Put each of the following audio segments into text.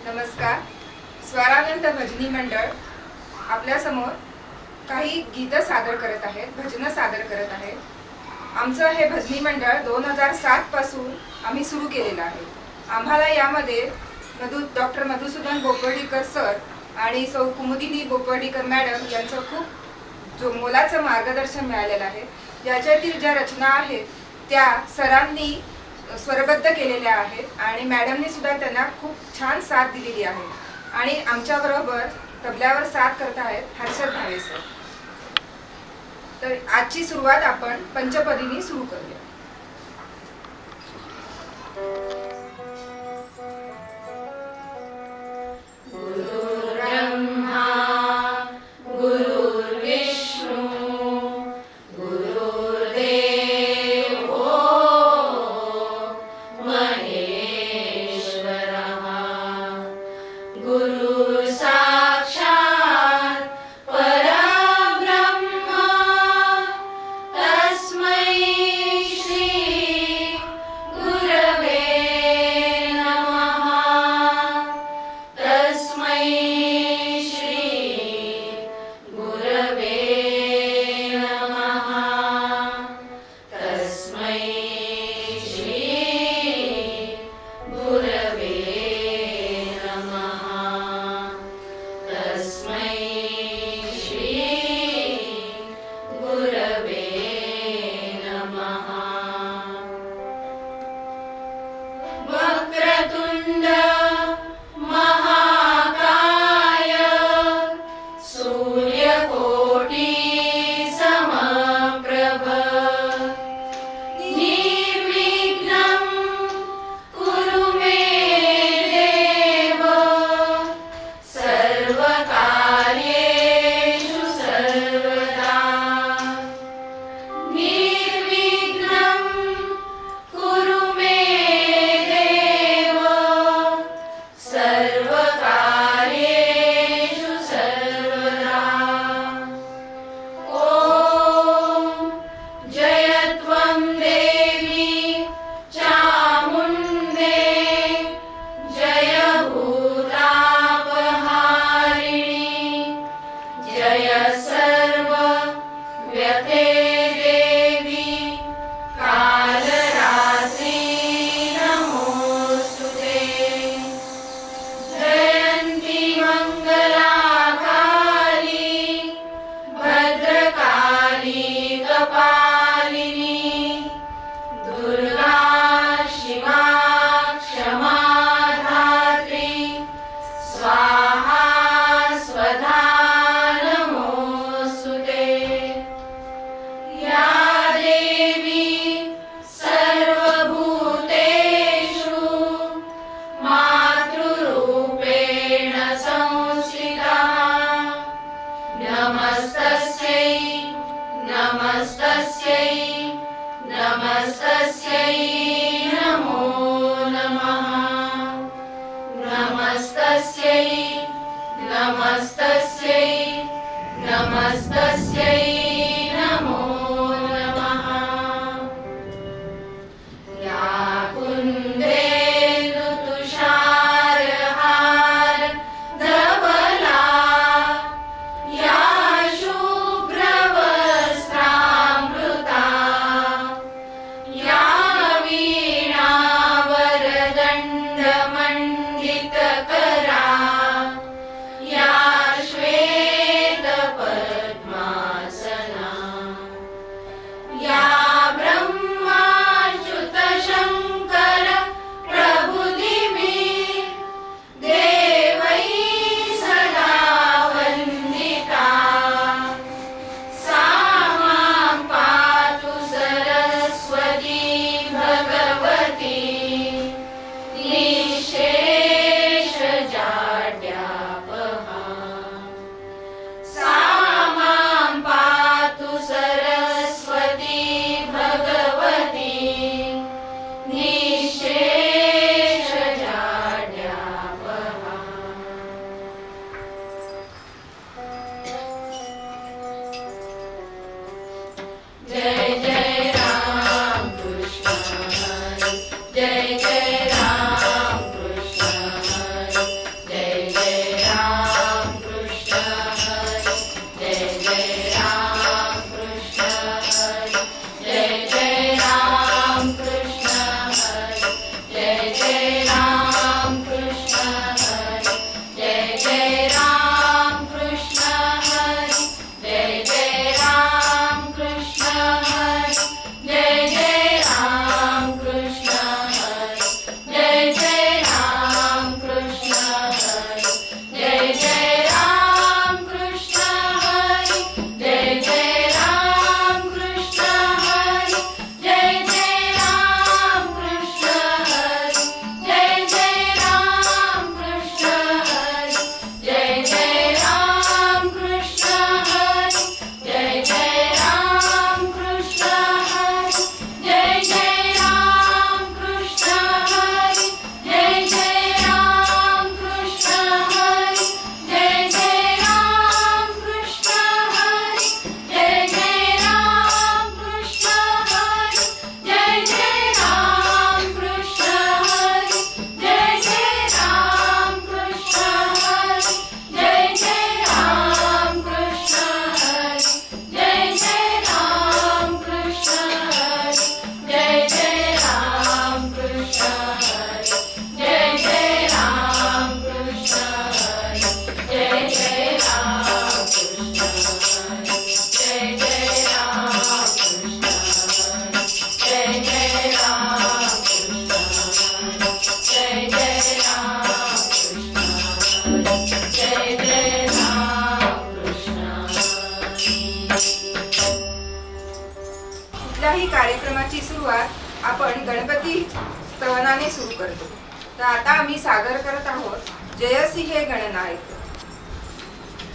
नमस्कार. स्वरानंद भजनी मंडळ आपल्यासमोर काही गीतं सादर करत आहेत, भजनं सादर करत आहेत. आमचं हे भजनी मंडळ 2007 पासून आम्ही सुरू केलेलं आहे. आम्हाला यामध्ये डॉक्टर मधुसूदन बोपर्डीकर सर आणि सौ कुमुदिनी बोपर्डीकर मॅडम यांचं खूप मोलाचं मार्गदर्शन मिळालेलं आहे. याच्यातील ज्या रचना आहेत त्या सरांनी स्वरबद्ध केलेल्या आहेत आणि मॅडमनी सुद्धा त्यांना खूप छान साथ दिलेली आहे. आणि आमच्याबरोबर तबल्यावर साथ करत आहेत हर्षद भावे सर. तर आजची सुरुवात आपण पंचपदीनी सुरू करूया. या श्वेत पद्मास सुरुवात आपण गणपती स्तवनाने सुरू करतो. तर आता आम्ही सादर करत आहोत जयसी हे गणनायक.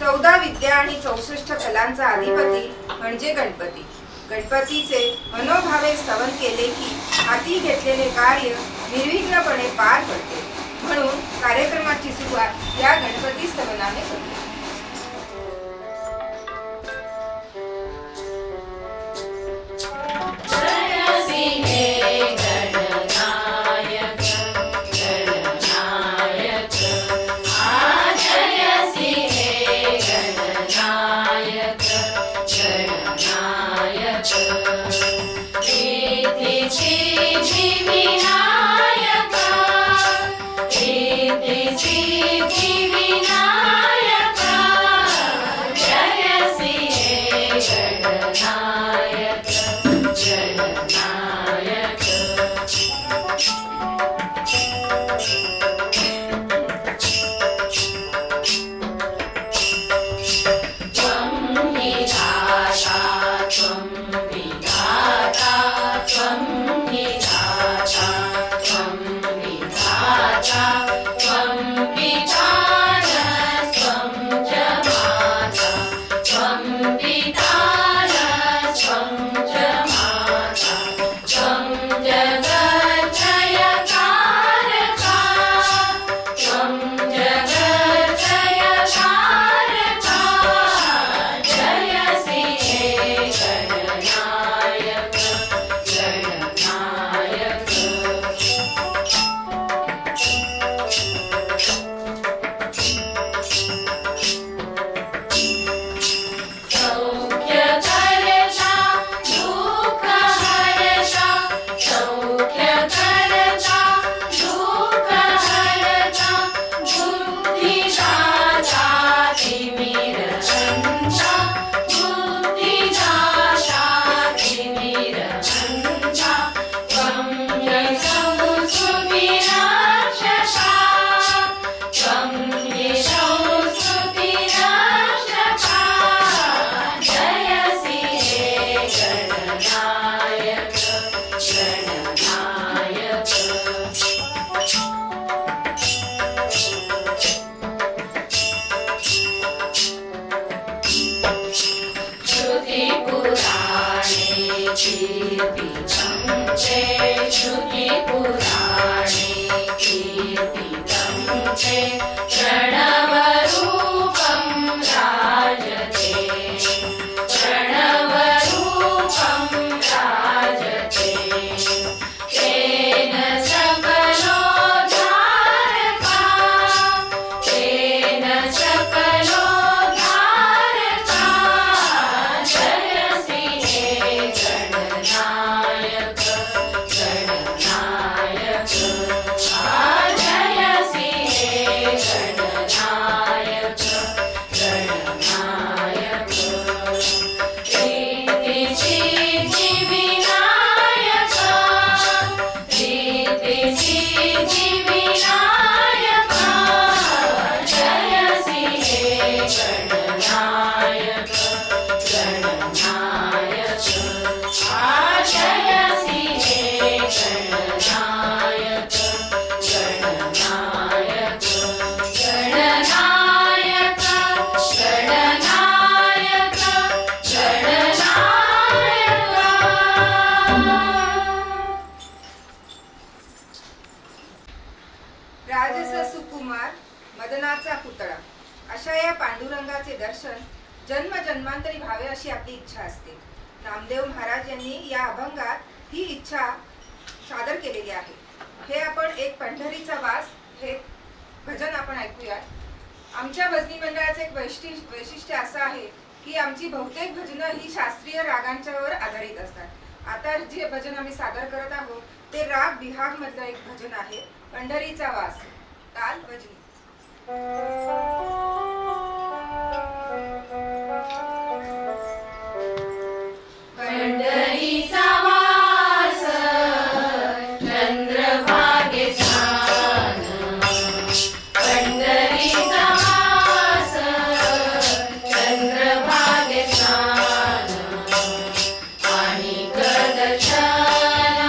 14 विद्या आणि 64 कलांचा अधिपती म्हणजे गणपती. गणपतीचे मनोभावे स्तवन केले की हाती घेतलेले कार्य निर्विघ्नपणे पार पडते. म्हणून कार्यक्रमाची सुरुवात या गणपती स्तवनाने करतो. अशा या पांडुरंगाचे दर्शन जन्मजन्मांतरी व्हावे अशी आपली इच्छा असते. नामदेव महाराज यांनी या अभंगात ही इच्छा सादर केलेली आहे. हे आपण एक पंढरीचा वास हे भजन आपण ऐकूया. आमच्या भजनी मंडळाचे एक वैशिष्ट्य असं आहे की आमची बहुतेक भजनं ही शास्त्रीय रागांच्यावर आधारित असतात. आता जे भजन आम्ही सादर करत आहोत ते राग बिहाग मधलं एक भजन आहे, पंढरीचा वास. ताल भजनी. पंढरीचा वास चंद्रभागे स्नान, पंढरीचा वास चंद्रभागे स्नान, आणि दर्शन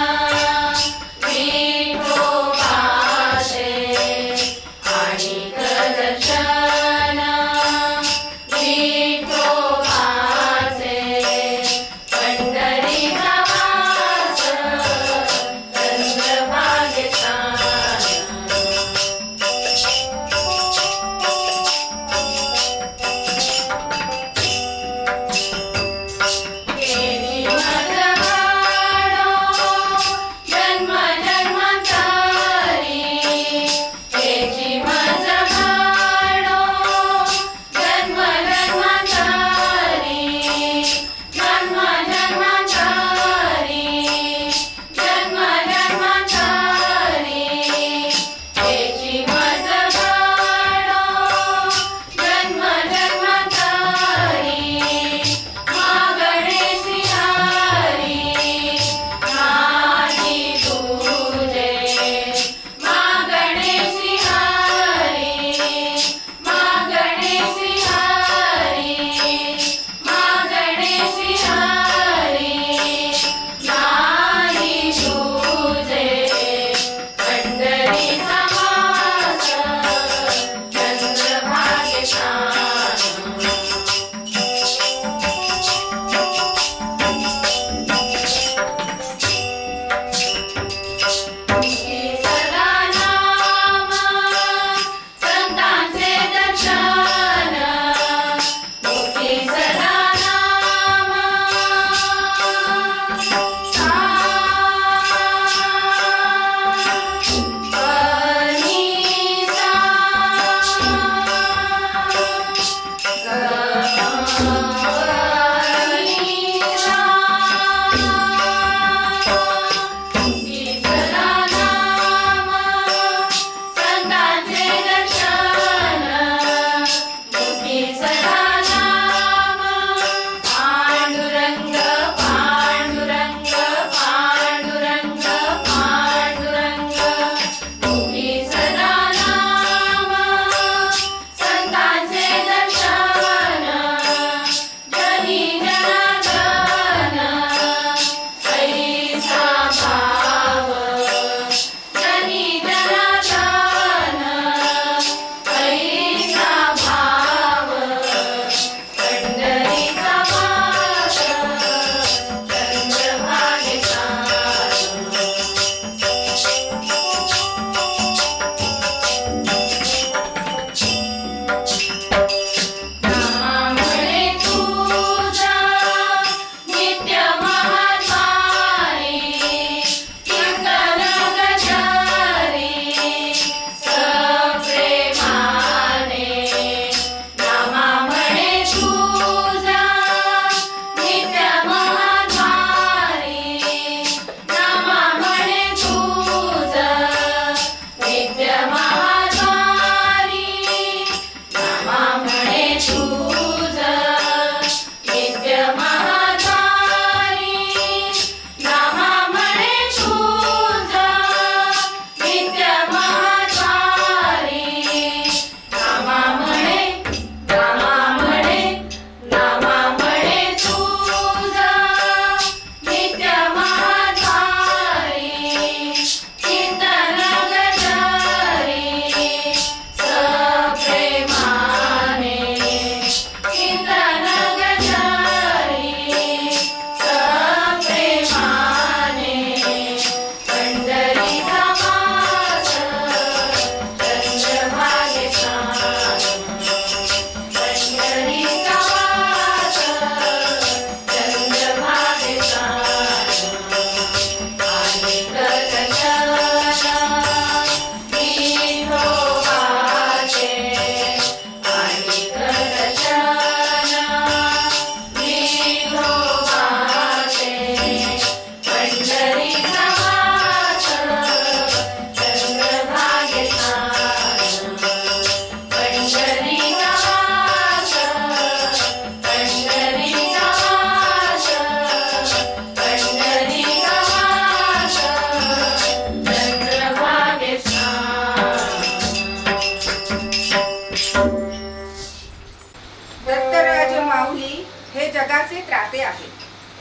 दाते आहेत.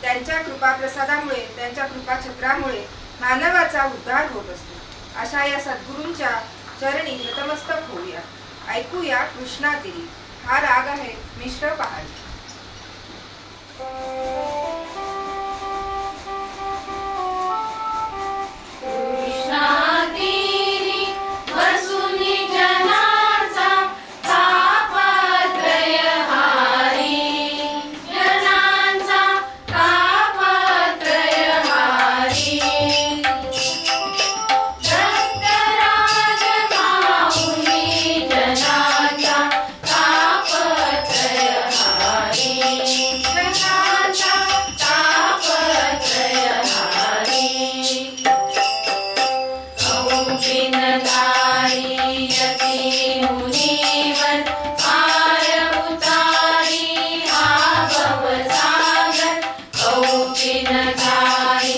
त्यांच्या कृपाप्रसादामुळे, त्यांच्या कृपाछत्रामुळे मानवाचा उद्धार होत असतो. अशा या सद्गुरूंच्या चरणी नतमस्तक होऊया. ऐकूया कृष्णातिरी. हा राग आहे मिश्र पहाडी. कृष्णातीरी वसुनी जनाचा तापत्रयहारी, जनांचा तापत्रयहारी. दत्तराज माऊली जनांचा तापत्रयहारी, जनांचा तापत्रयहारी. कौपिनधारी यती मुनीवर पार उतारी हा भवसागर. कौपिनधारी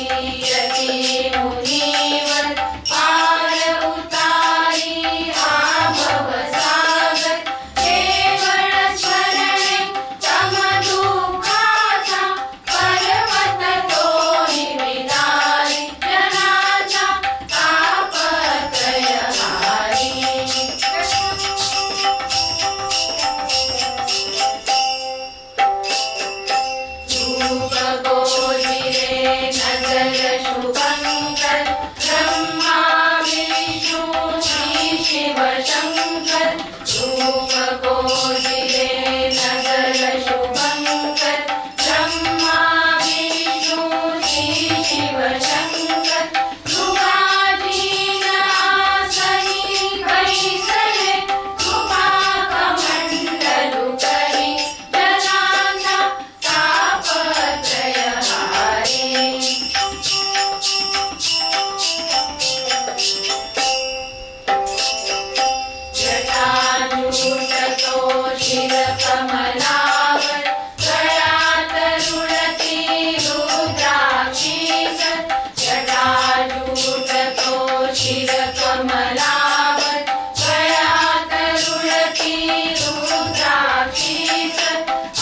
यती मुनीवर पार उतारी हा भवसागर. केवळ स्मरणे तम दुःखाचा पर्वत तोहि विदारी, जनाचा तापत्रयहारी. रूप गोजिरे नजर शुभंकर, ब्रह्मा विष्णु श्री शिव शंकर. रूप गोजिरे नजर शुभंकर, ब्रह्मा विष्णु श्री शिव शंकर. मृगाधीन आसनी बैसले, कृपा कमंडलु करी, जनांचा तापत्रयहारी. जटाजूटतो शिरकमलावर, गळ्यात रुळती रुद्राक्षीस. जटाजूटतो शिरकमलावर, गळ्यात रुळती रुद्राक्षीस.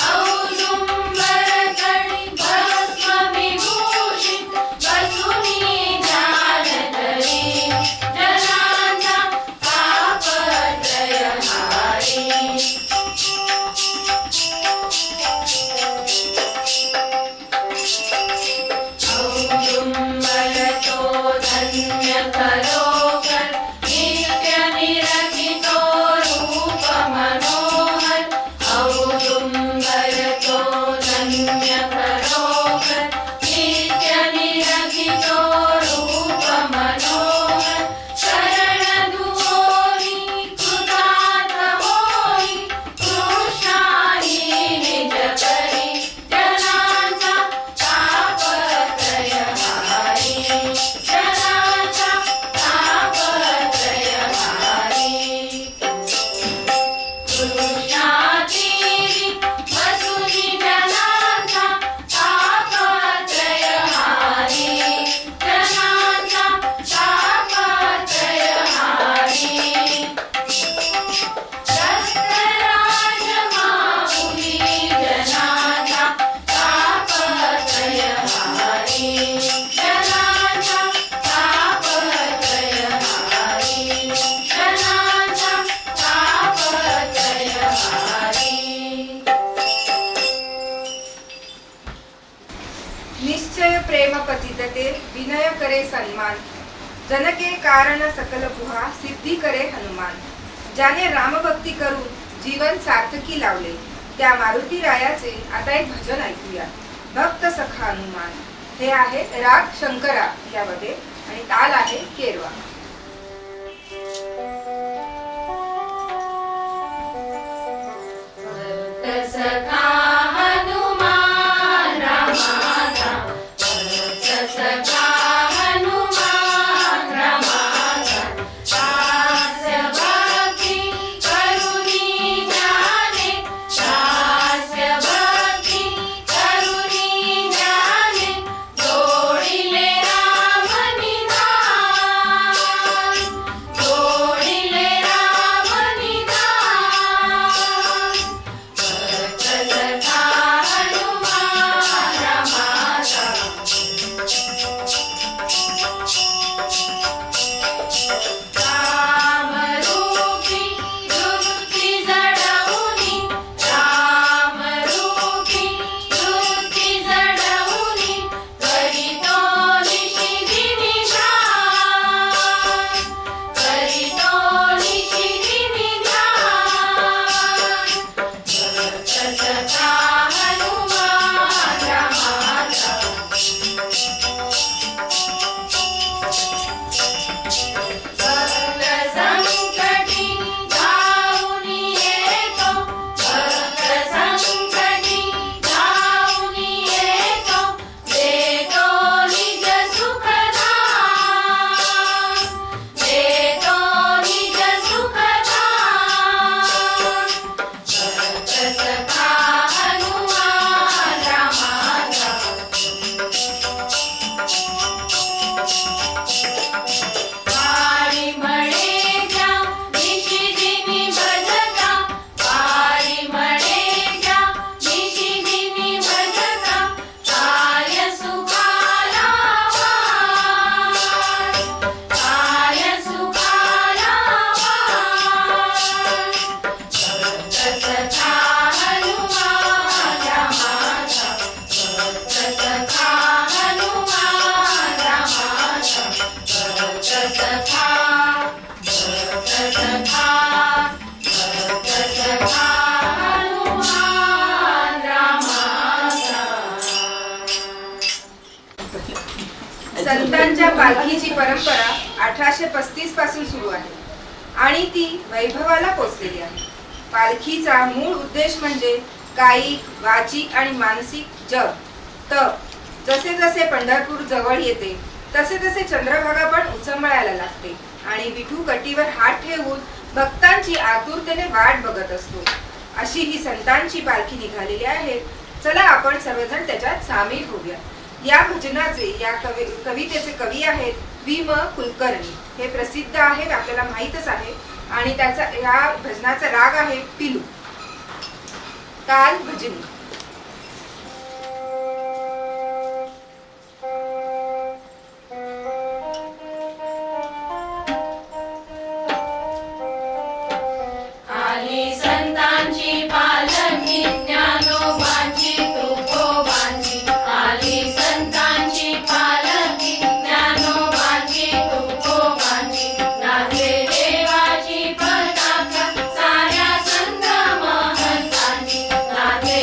औदुंबर तळी भस्म विभूषित, बसुनी ध्यान धरी, जनांचा तापत्रयहारी. औदुंबरतो धन्य खरोखर, नित्य निरखितो रूप मनोहर. औदुंबरतो धन्य खरोखर, नित्य निरखितो रूप मनोहर. शरण दुओरी कृतार्थ होई, कृष्णाही निज करी, जनांचा तापत्रयहारी, जनांचा तापत्रयहारी. कृष्णातीरी वसुनी जनांचा तापत्रयहारी, जनांचा तापत्रयहारी. दत्तराज माऊली जनांचा तापत्रयहारी, जनांचा तापत्रयहारी, जनांचा तापत्रयहारी. निश्चय प्रेम पतितते, विनय करे सन्मान. जनके कारण सकल गुहा, सिद्धी करे हनुमान. ज्याने रामभक्ती करून जीवन सार्थकी लावले, त्या मारुती रायाचे आता एक भजन ऐकूया. भक्त सखा हनुमान. हे आहे राग शंकरा यामध्ये आणि ताल आहे केरवा. भक्त सखा हनुमान रामाचा, भक्त सखा हनुमान रामाचा. दास्य भक्ती करुणी ज्ञाने, दास्य भक्ती करुणी ज्ञाने. जोडिले राम निधान, जोडिले राम निधान. भक्त संतांच्या पालखीची परंपरा 1835 पासून सुरू आहे आणि ती वैभवाला पोचलेली आहे. पालखीचा मूळ उद्देश म्हणजे कायिक, वाचिक आणि मानसिक तप. जसे जसे पंढरपूर जवळ येते तसे तसे चंद्रभागा पण उचंबळायला लागते आणि विठू कटीवर हात ठेवून भक्तांची आतुरतेने वाट बघत असतो. अशी ही संतांची पालखी निघालेली आहे. चला आपण सर्वजण त्याच्यात सामील होऊया. या भजनाचे कवितेचे कवी आहेत वि. म. कुलकर्णी. हे प्रसिद्ध आहे, आपल्याला माहीतच आहे. आणि या भजनाचा राग आहे पिलू. ताल भजनी. आली संतांची पालखी ज्ञानोबाची तुकोबाची. आली संतांची पालखी ज्ञानोबाची तुकोबाची. नाचे देवाची पताका साऱ्या संत महंतांची. नाचे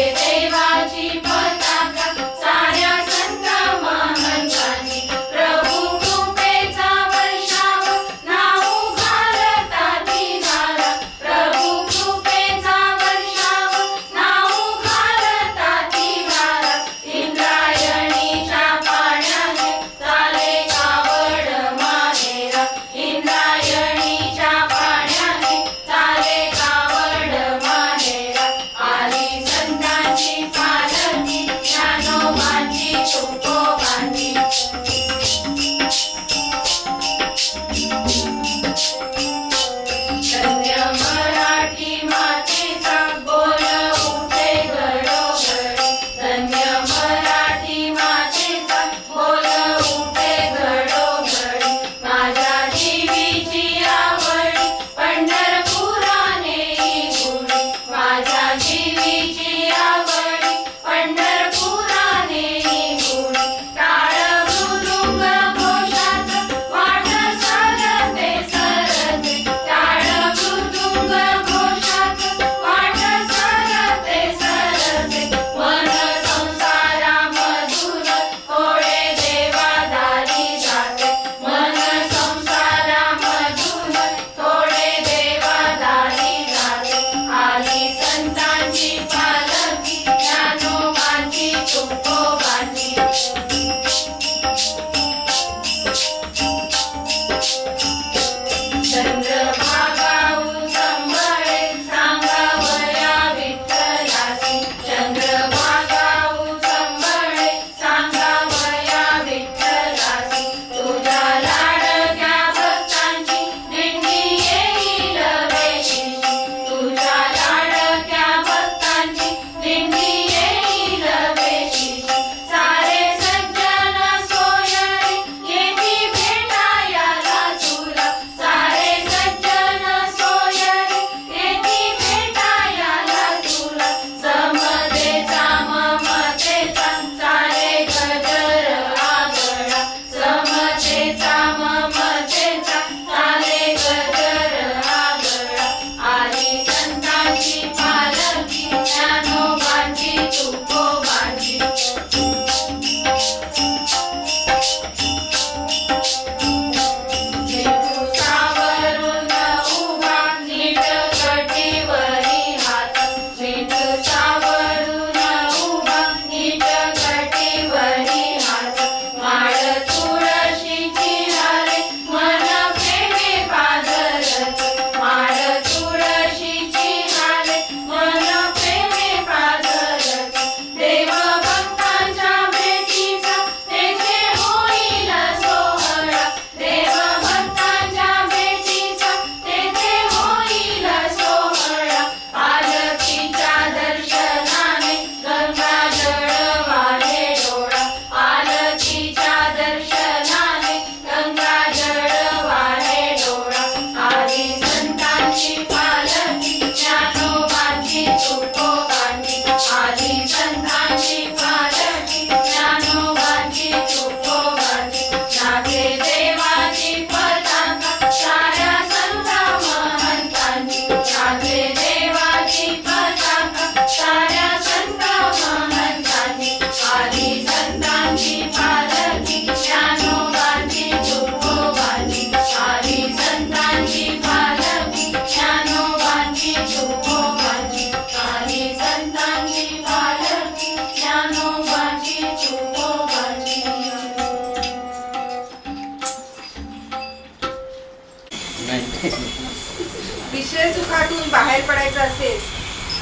असेल,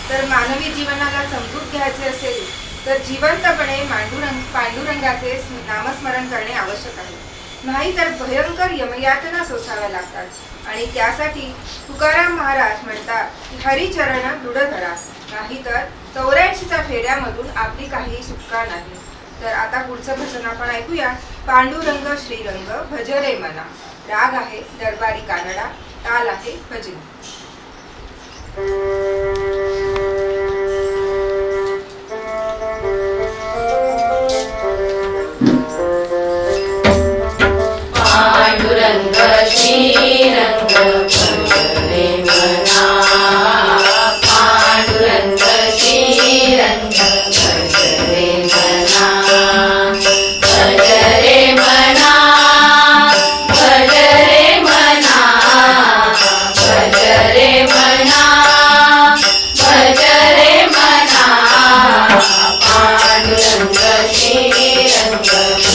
तर मानवी जीवनाला समजून घ्यायचे असेल तर जिवंतपणे पांडुरंगाचे नामस्मरण करणे आवश्यक आहे. नाहीतर भयंकर यमयातना सोसाव्या लागतात. आणि त्यासाठी तुकाराम महाराज म्हणतात की हरिचरण दृढ धरा, नाहीतर 84च्या फेऱ्यामधून आपली काही सुटका नाही. तर आता पुढचं भजन आपण ऐकूया. पांडुरंग श्रीरंग भज रे मना. राग आहे दरबारी कानडा, ताल आहे भजनी. पांडुरंग श्रीरंग भज रे मना. पांडुरंग श्रीरंग भज रे मना. भज रे मना. भज रे मना. भज रे मना. भज रे मना. पांडुरंग श्रीरंग भज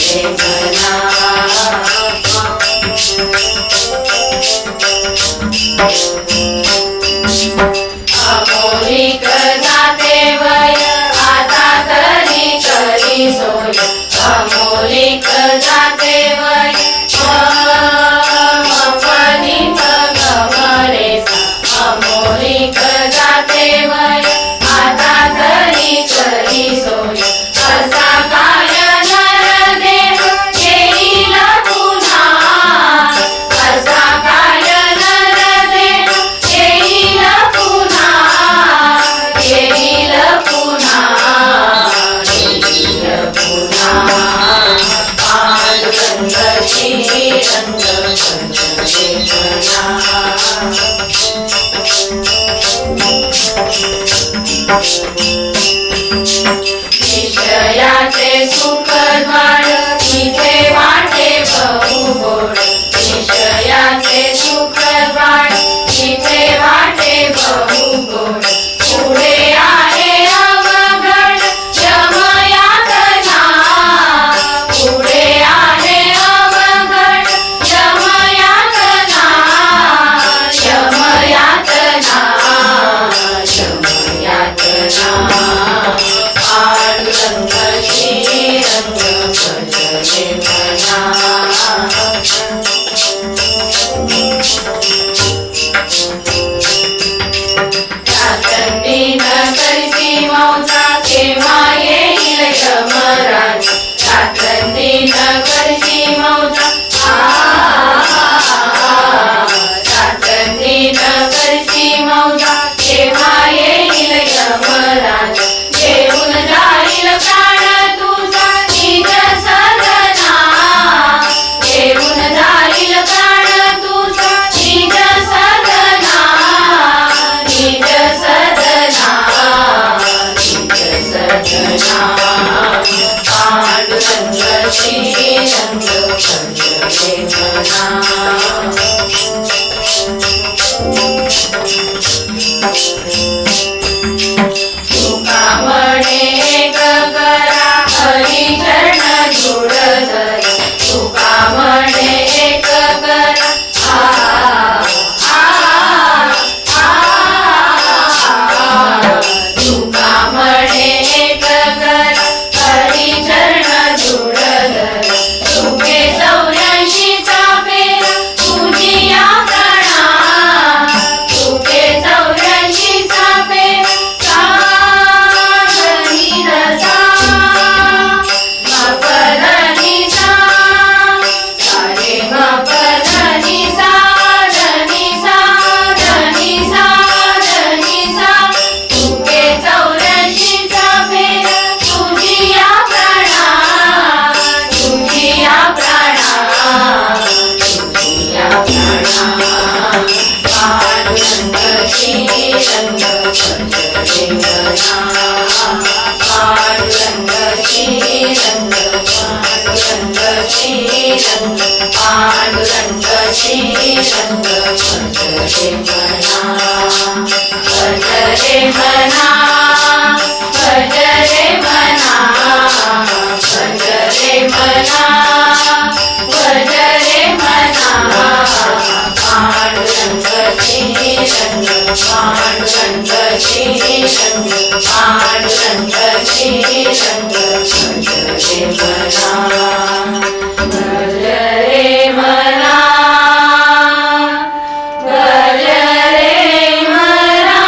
रे मना. अमोलिक जाते वय आता तरी करी सोय. अमोलिक जाते वय मपनीत गमरे. अमोलिक जाते वय आता तरी करी सोय. असा काय नरदेह येईल पुन्हा. असा काय नरदेह येईल पुन्हा. येईल पुन्हा. येईल पुन्हा. पांडुरंग श्रीरंग भज रे मना. निश्चयाचे सुख द्वार इथे वाटे बहु गोड. निश्चयाचे सुख द्वार इथे वाटे बहु गोड. पुढे आहे अवघड यमयातना. पुढे आहे अवघड यमयातना. यमयातना. यमयातना. पांडुरंग श्रीरंग भज रे मना. रात्रंदिन करसी मौजा केव्हा येईल यमराज. रात्रंदिन करसी मौजा. रात्रंदिन करसी मौजा केव्हा येईल यमराज. घेऊन जाईल प्राण तुझा निज सदना. घेऊन जाईल प्राण तुझा निज सदना. निज सदना. निज सदना. पांडुरंग श्रीरंग भज रे मना. तुका म्हणे एक करा हरिचरण दृढ धरा. तुका म्हणे एक करा तुका म्हणे एक करा हरिचरण दृढ धरा. तुके 84चा फेरा तुझिया प्रणा. तुके 84चा फेरा साधनी रसा. मपधनी सा. सारे मपधनी सा. धनी सा. धनी सा. धनी सा. तुके 84चा फेरा तुझिया प्रणा. तुझिया प्रणा. तुझिया प्रणा. पांडुरंग श्रीरंग भज रे मना. पांडुरंग श्रीरंग. पांडुरंग श्रीरंग. पांडुरंग श्रीरंग भज रे मना. भज रे मना. भज रे मना. भज रे मना. भज रे मना. पांडुरंग श्रीरंग. पांडुरंग श्रीरंग पांडुरंग श्रीरंग भज रे मना भज रे मना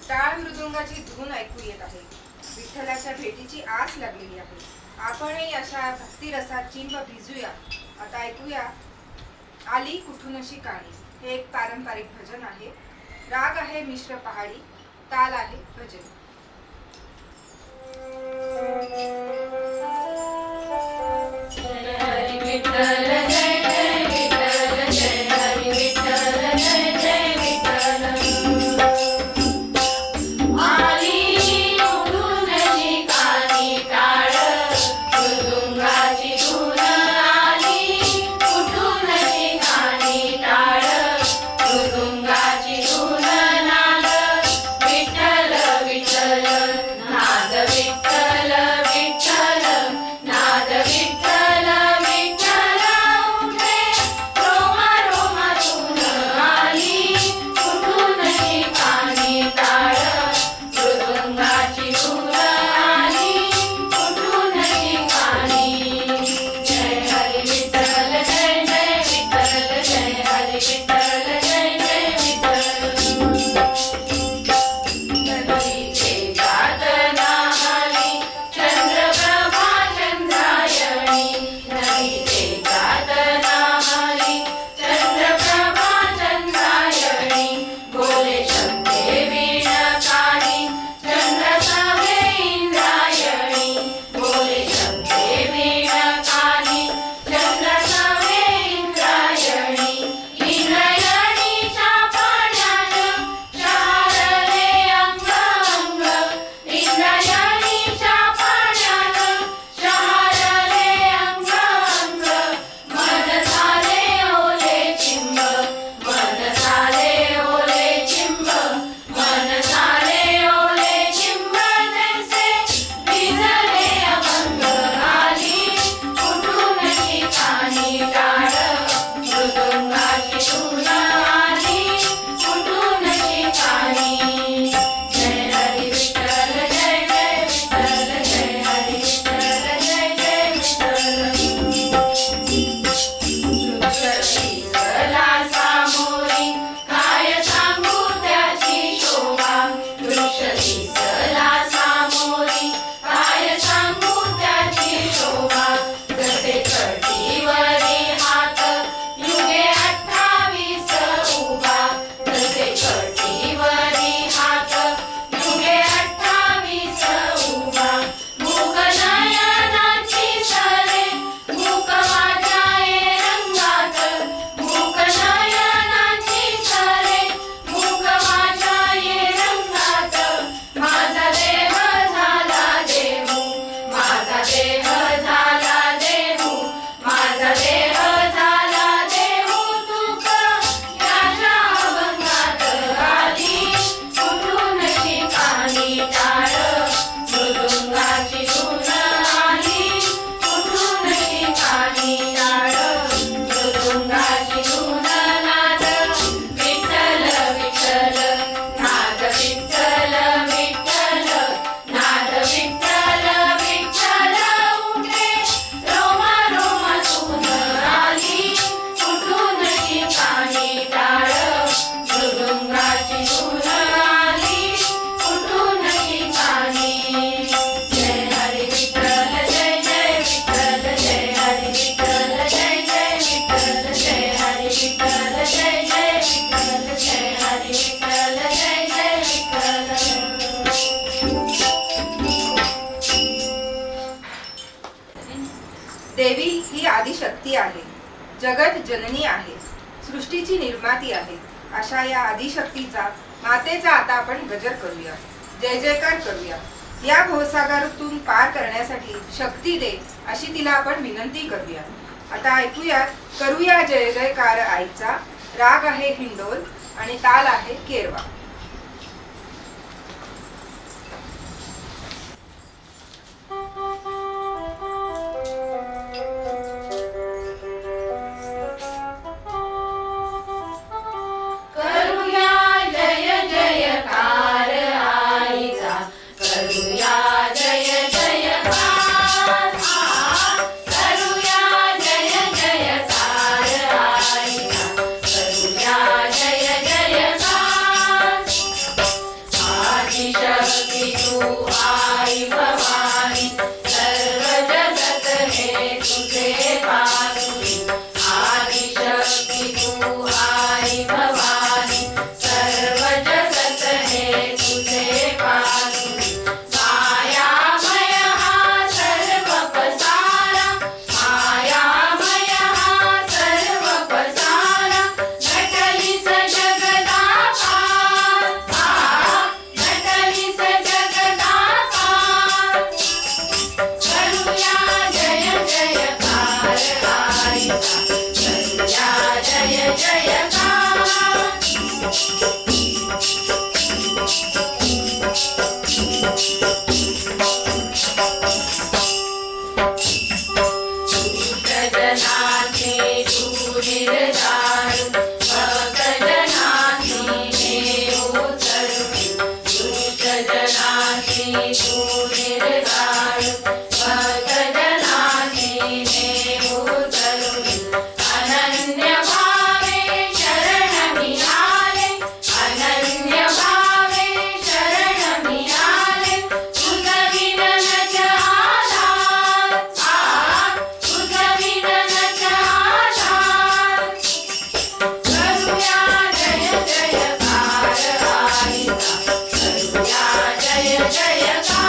टाळ मृदुंगाची धून ऐकू येत आहे. विठ्ठलाच्या भेटीची आस लागलेली आहे. आपणही अशा भक्तिरसात चिंब भिजूया. आता ऐकूया आली कुठून अशी काणी. हे एक पारंपरिक भजन आहे. राग आहे मिश्र पहाडी, ताल आहे भजन. हरी विठ्ठल जय जय विठ्ठल जय हरी विठ्ठल जय जय विठ्ठल आली कुठून अशी काणी टाळ मृदुंगाची धून आली कुठून अशी काणी टाळ मृदुंगाची धून नाद विठ्ठल विठ्ठल नाद विठ्ठल विठ्ठल नाद विठ्ठल विठ्ठल उठे रोमा रोमातून आली कुठून ही काणी टाळ मृदुंगाची धून आली कुठून ही काणी जय हरी विठ्ठल जय जय विठ्ठल जय हरी विठ्ठल जय जय विठ्ठल नदीचे गादना आली चंद्रप्रभा चंद्रायणी नदीचे गादना आली चंद्रप्रभा चंद्रायणी बोले शब्दे वीण काढी चंद्रसवे इंद्रायणी बोले शब्दे वीण काढी चंद्रसवे इंद्रायणी इंद्रायणीच्या पाण्यानं शारले अंग अंग इंद्रायणीच्या पाण्यानं शारले अंग अंग मन झाले ओले चिंब मन झाले ओले चिंब मन झाले ओले चिंब जैसे भिजले अभंग आली कुठून ही काणी टाळ मृदुंगाची धून आली कुठून ही काणी जय हरी विठ्ठल जय जय विठ्ठल जय हरी विठ्ठल जय जय विठ्ठल कला सामोरी काय सांगू त्याची शोभा वृक्षी कला सामोरी काय सांगू त्याची शोभा जसे कटीवरी हात युगे 28 उभा जसे कटीवरी हात युगे 28 उभा मूक नयनाची सरे मूक माझ्या ये रंगात मूक नयनाची सरे मूक माझ्या ये रंगात माझा देह झाला देहू माझा देह झाला देहू माझा देह झाला देहू तुक याच्या अभंगात आली कुठून ही काणी टाळ मृदुंगाची धून आली कुठून ही काणी टाळ मृदुंगाची धून नाद विठ्ठल विठ्ठल नाद विठ्ठल विठ्ठल नाद विठ्ठल विठ्ठल उठे रोमा रोमातून आली कुठून ही काणी टाळ मृदुंगाची धून आली कुठून ही काणी जय हरी विठ्ठल जय जय विठ्ठल जय हरी विठ्ठल जय जय विठ्ठल जय हरी विठ्ठल जय जय विठ्ठल जय हरी विठ्ठल जय जय विठ्ठल देवी ही आदिशक्ती आहे. जगत जननी आहे. सृष्टीची निर्माती आहे. अशा या आदिशक्तीचा मातेचा आता आपण गजर करूया. जय जयकार करूया. या भवसागरातून पार करण्यासाठी शक्ती दे अशी तिला आपण विनंती करूया. आता ऐकूया करूया जय जयकार आईचा. राग आहे हिंडोल आणि ताल आहे केरवा. करूया जय जयकार आईचा. करूया जय जयकार. करूया जय जयकार आईचा. करूया जय जयकार. आदिशक्ती तू आई भवानी. सर्व जगत हे तुझे पासुनी. आदिशक्ती तू आई भवानी. सर्व जगत हे तुझे पासुनी. मायामय हा सर्व पसारा. मायामय हा सर्व पसारा. नटलीस जगदाकार. नटलीस जगदाकार. करूया जय जयकार आईचा. करूया जय जयकार. जनाची तू निर्धारू. भक्तजनाची नेऊ चढवी. जनाची तू निर्धारू. भक्तजनाची नेऊ चढवी. अनन्य भावे शरण मिळाले. अनन्य भावे शरण मिळाले. तुझं विननच आधार. तुझं विननच आधार. करूया जय जयकार आईचा. करूया जय जयकार.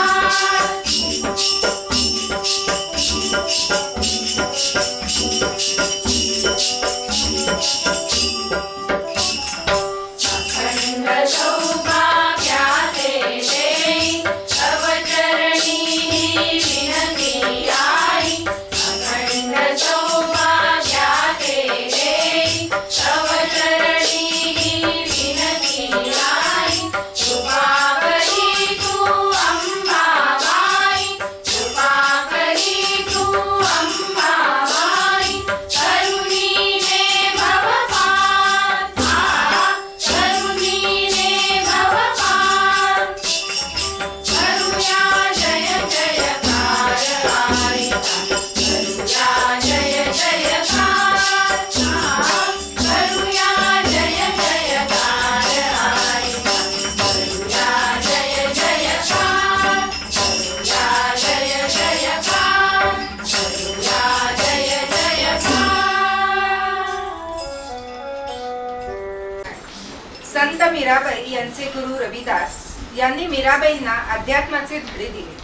अखंड सौभाग्याचे देई. तव चरणी ही विनती आई. अखंड सौभाग्याचे देई. तव चरणी ही विनती आई. कृपा करी तू अंबाबाई. कृपा करी तू अंबाबाई. करुणीने भवपार. करुणीने भवपार. करूया जय जयकार आईचा. करूया जय जयकार. करूया जय जयकार आईचा. करूया जय जयकार. करूया जय जयकार. करूया जय जयकार. संत मीराबाई यांचे गुरु रविदास यांनी मीराबाईंना अध्यात्माचे धडे दिले.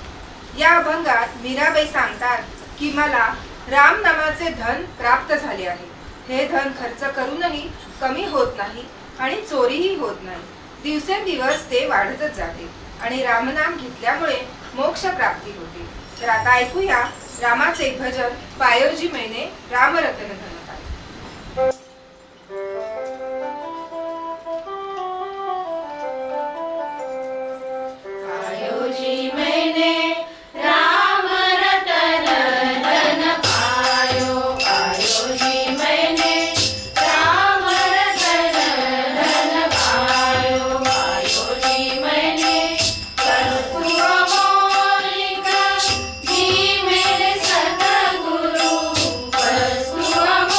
या अभंगात मीराबाई सांगतात की मला राम नामाचे धन प्राप्त झाले आहे. हे धन खर्च करूनही कमी होत नाही आणि चोरीही होत नाही. दिवसेंदिवस ते वाढतच जाते आणि रामनाम घेतल्यामुळे मोक्ष प्राप्ती होते. तर आता ऐकूया रामाचे भजन पायोजी मैने रामरतन धन पाय. पायोजी मैंने राम रतन धन पायो. पायोजी मैंने राम रतन धन पायो. पायोजी मैंने कर्तव्य मौलिक जी मेरे सतगुरु. कर्तव्य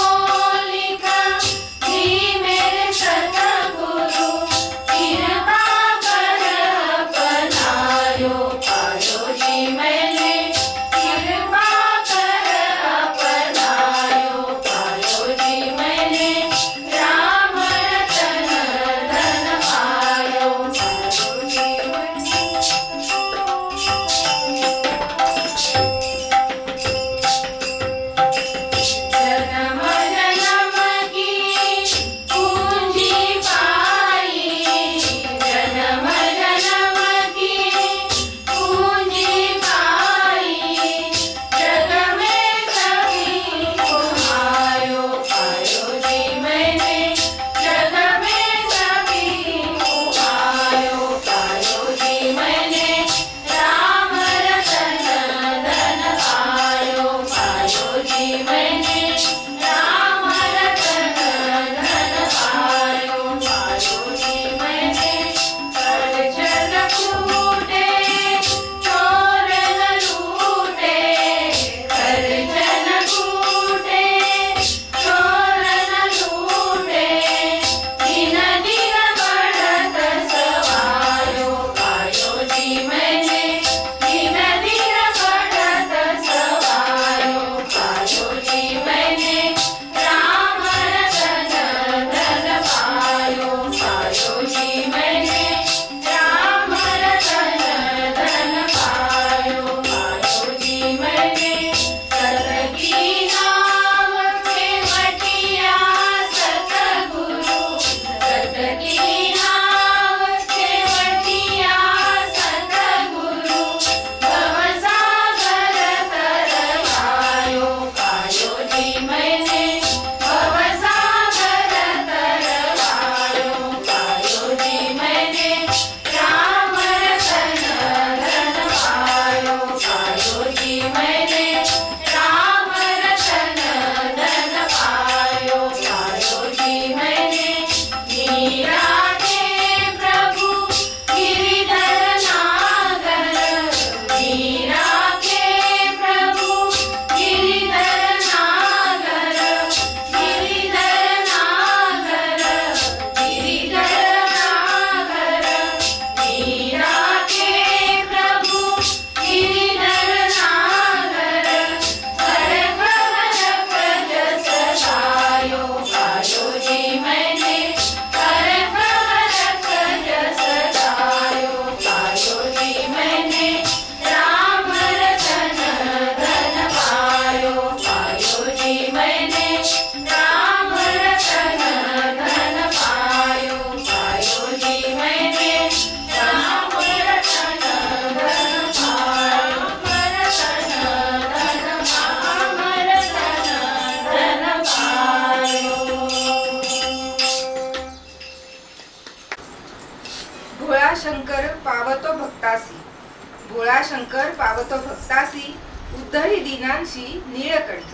शंकर पावतो भक्तासी उद्धरी दीनांशी नीळकंठ.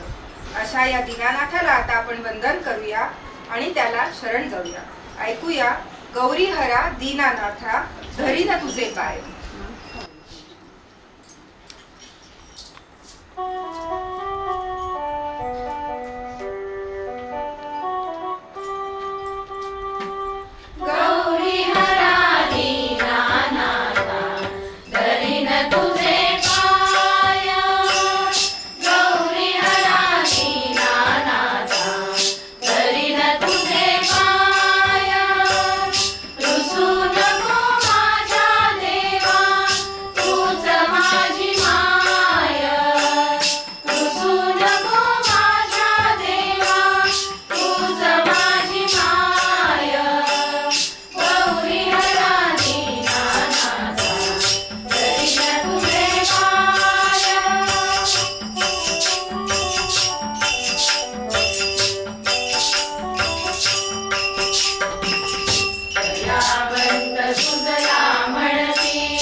अशा या दीनानाथाला आता आपण वंदन करूया आणि त्याला शरण जाऊया. ऐकूया गौरी हरा दीनानाथा धरीन तुझे पाय. गौरी हरा दीनानाथा धरीन तुझे पाय. गौरी हरा दीनानाथा धरीन तुझे पाय. रुसू नको माझ्या देवा तूच माझी माय. रुसू नको माझ्या देवा तूच माझी माय. गौरी हरा दीनानाथा धरीन तुझे पाय. दयावंत सुदला म्हणती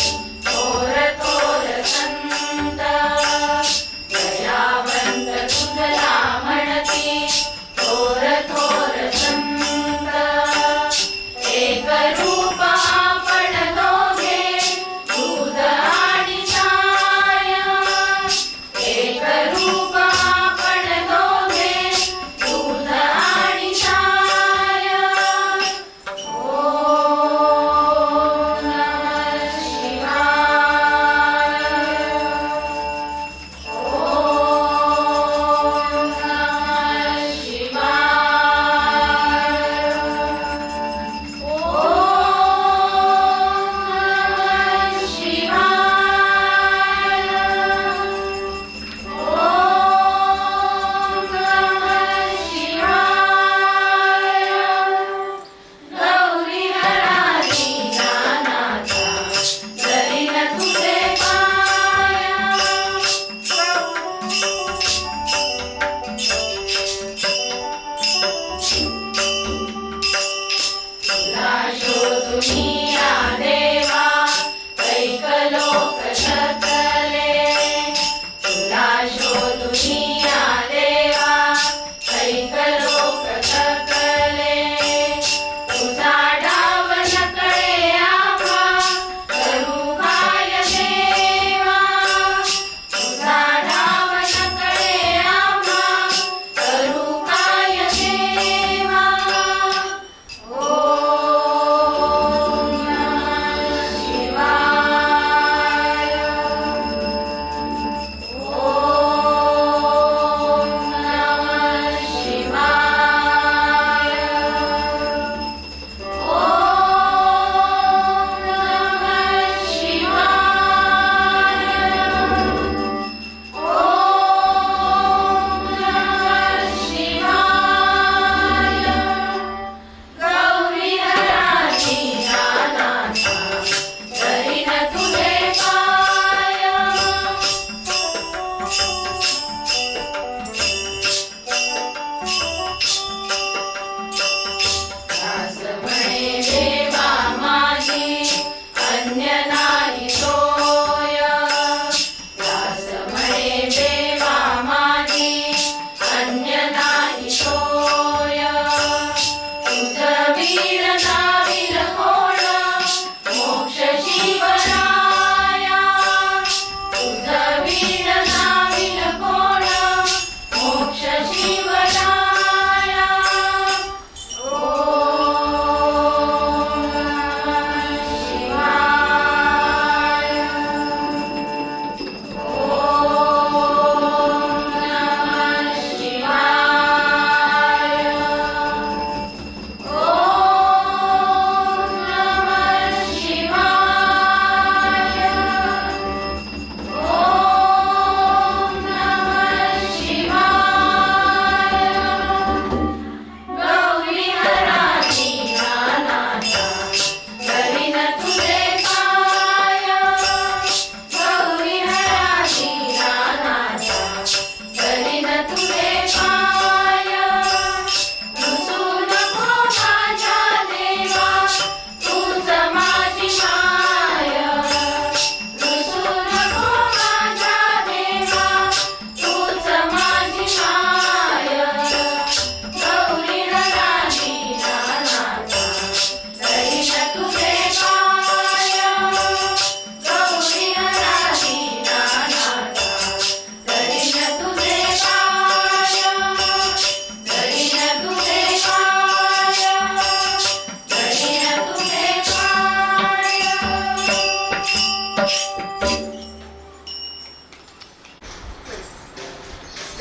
थोर थोर संत. दयावंत सुदला म्हणती थोर थोर संत. एक रूप आपण दोघे दूध आणि साय. एक रूप आपण दोघे दूध आणि साय. ओम नमः शिवाय. ओम नमः शिवाय. ओम नमः शिवाय. ओम नमः शिवाय. गौरी हरा दीनानाथा धरीन तुझे पाय. तुला शोधून या देवा कैक लोक थकले. तुला शोधून या देवा कैक लोक थकले. तुझा डाव नकळे आम्हा करू काय देवा. तुझा डाव नकळे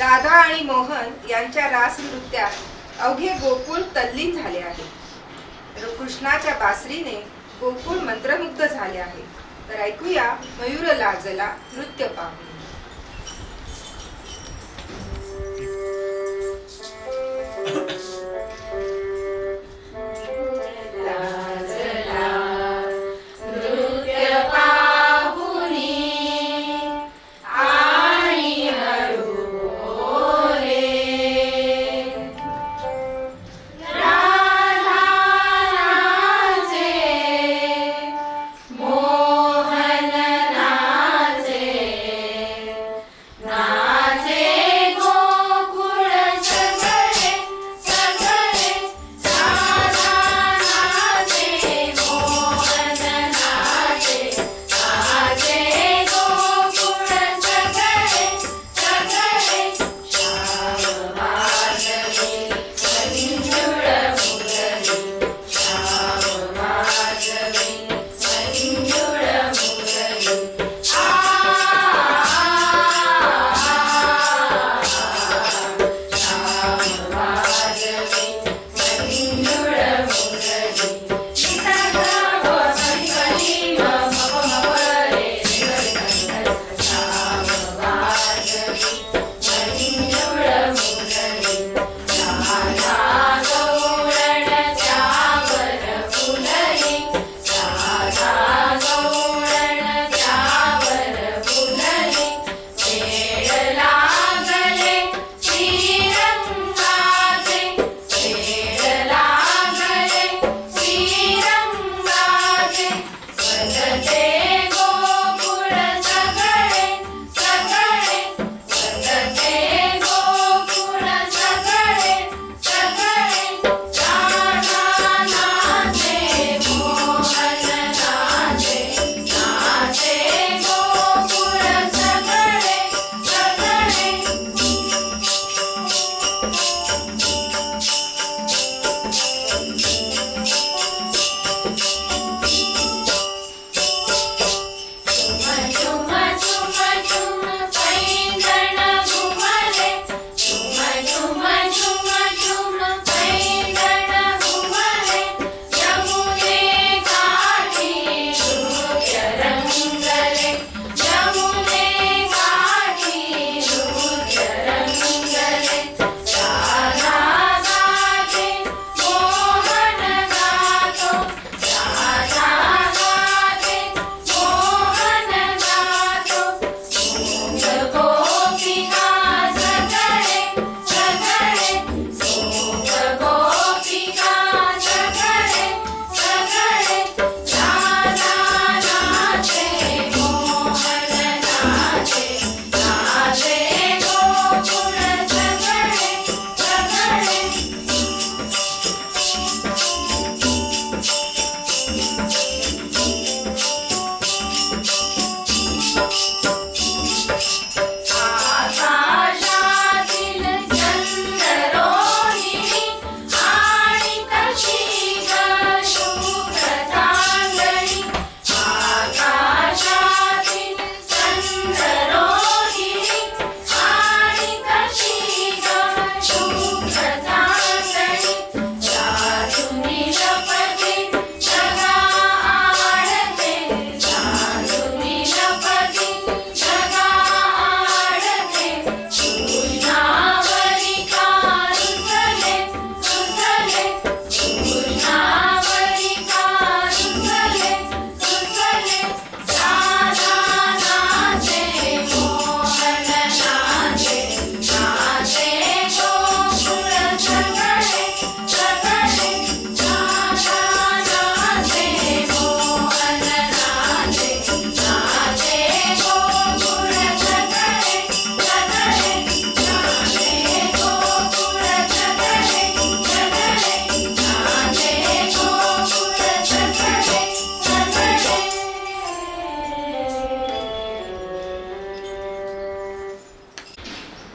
राधा आणि मोहन यांच्या रास नृत्यात अवघे गोकुळ तल्लीन झाले आहे. कृष्णाच्या बासरीने गोकुळ मंत्रमुग्ध झाले आहे. तर ऐकूया मयूर लाजला नृत्य पाहून.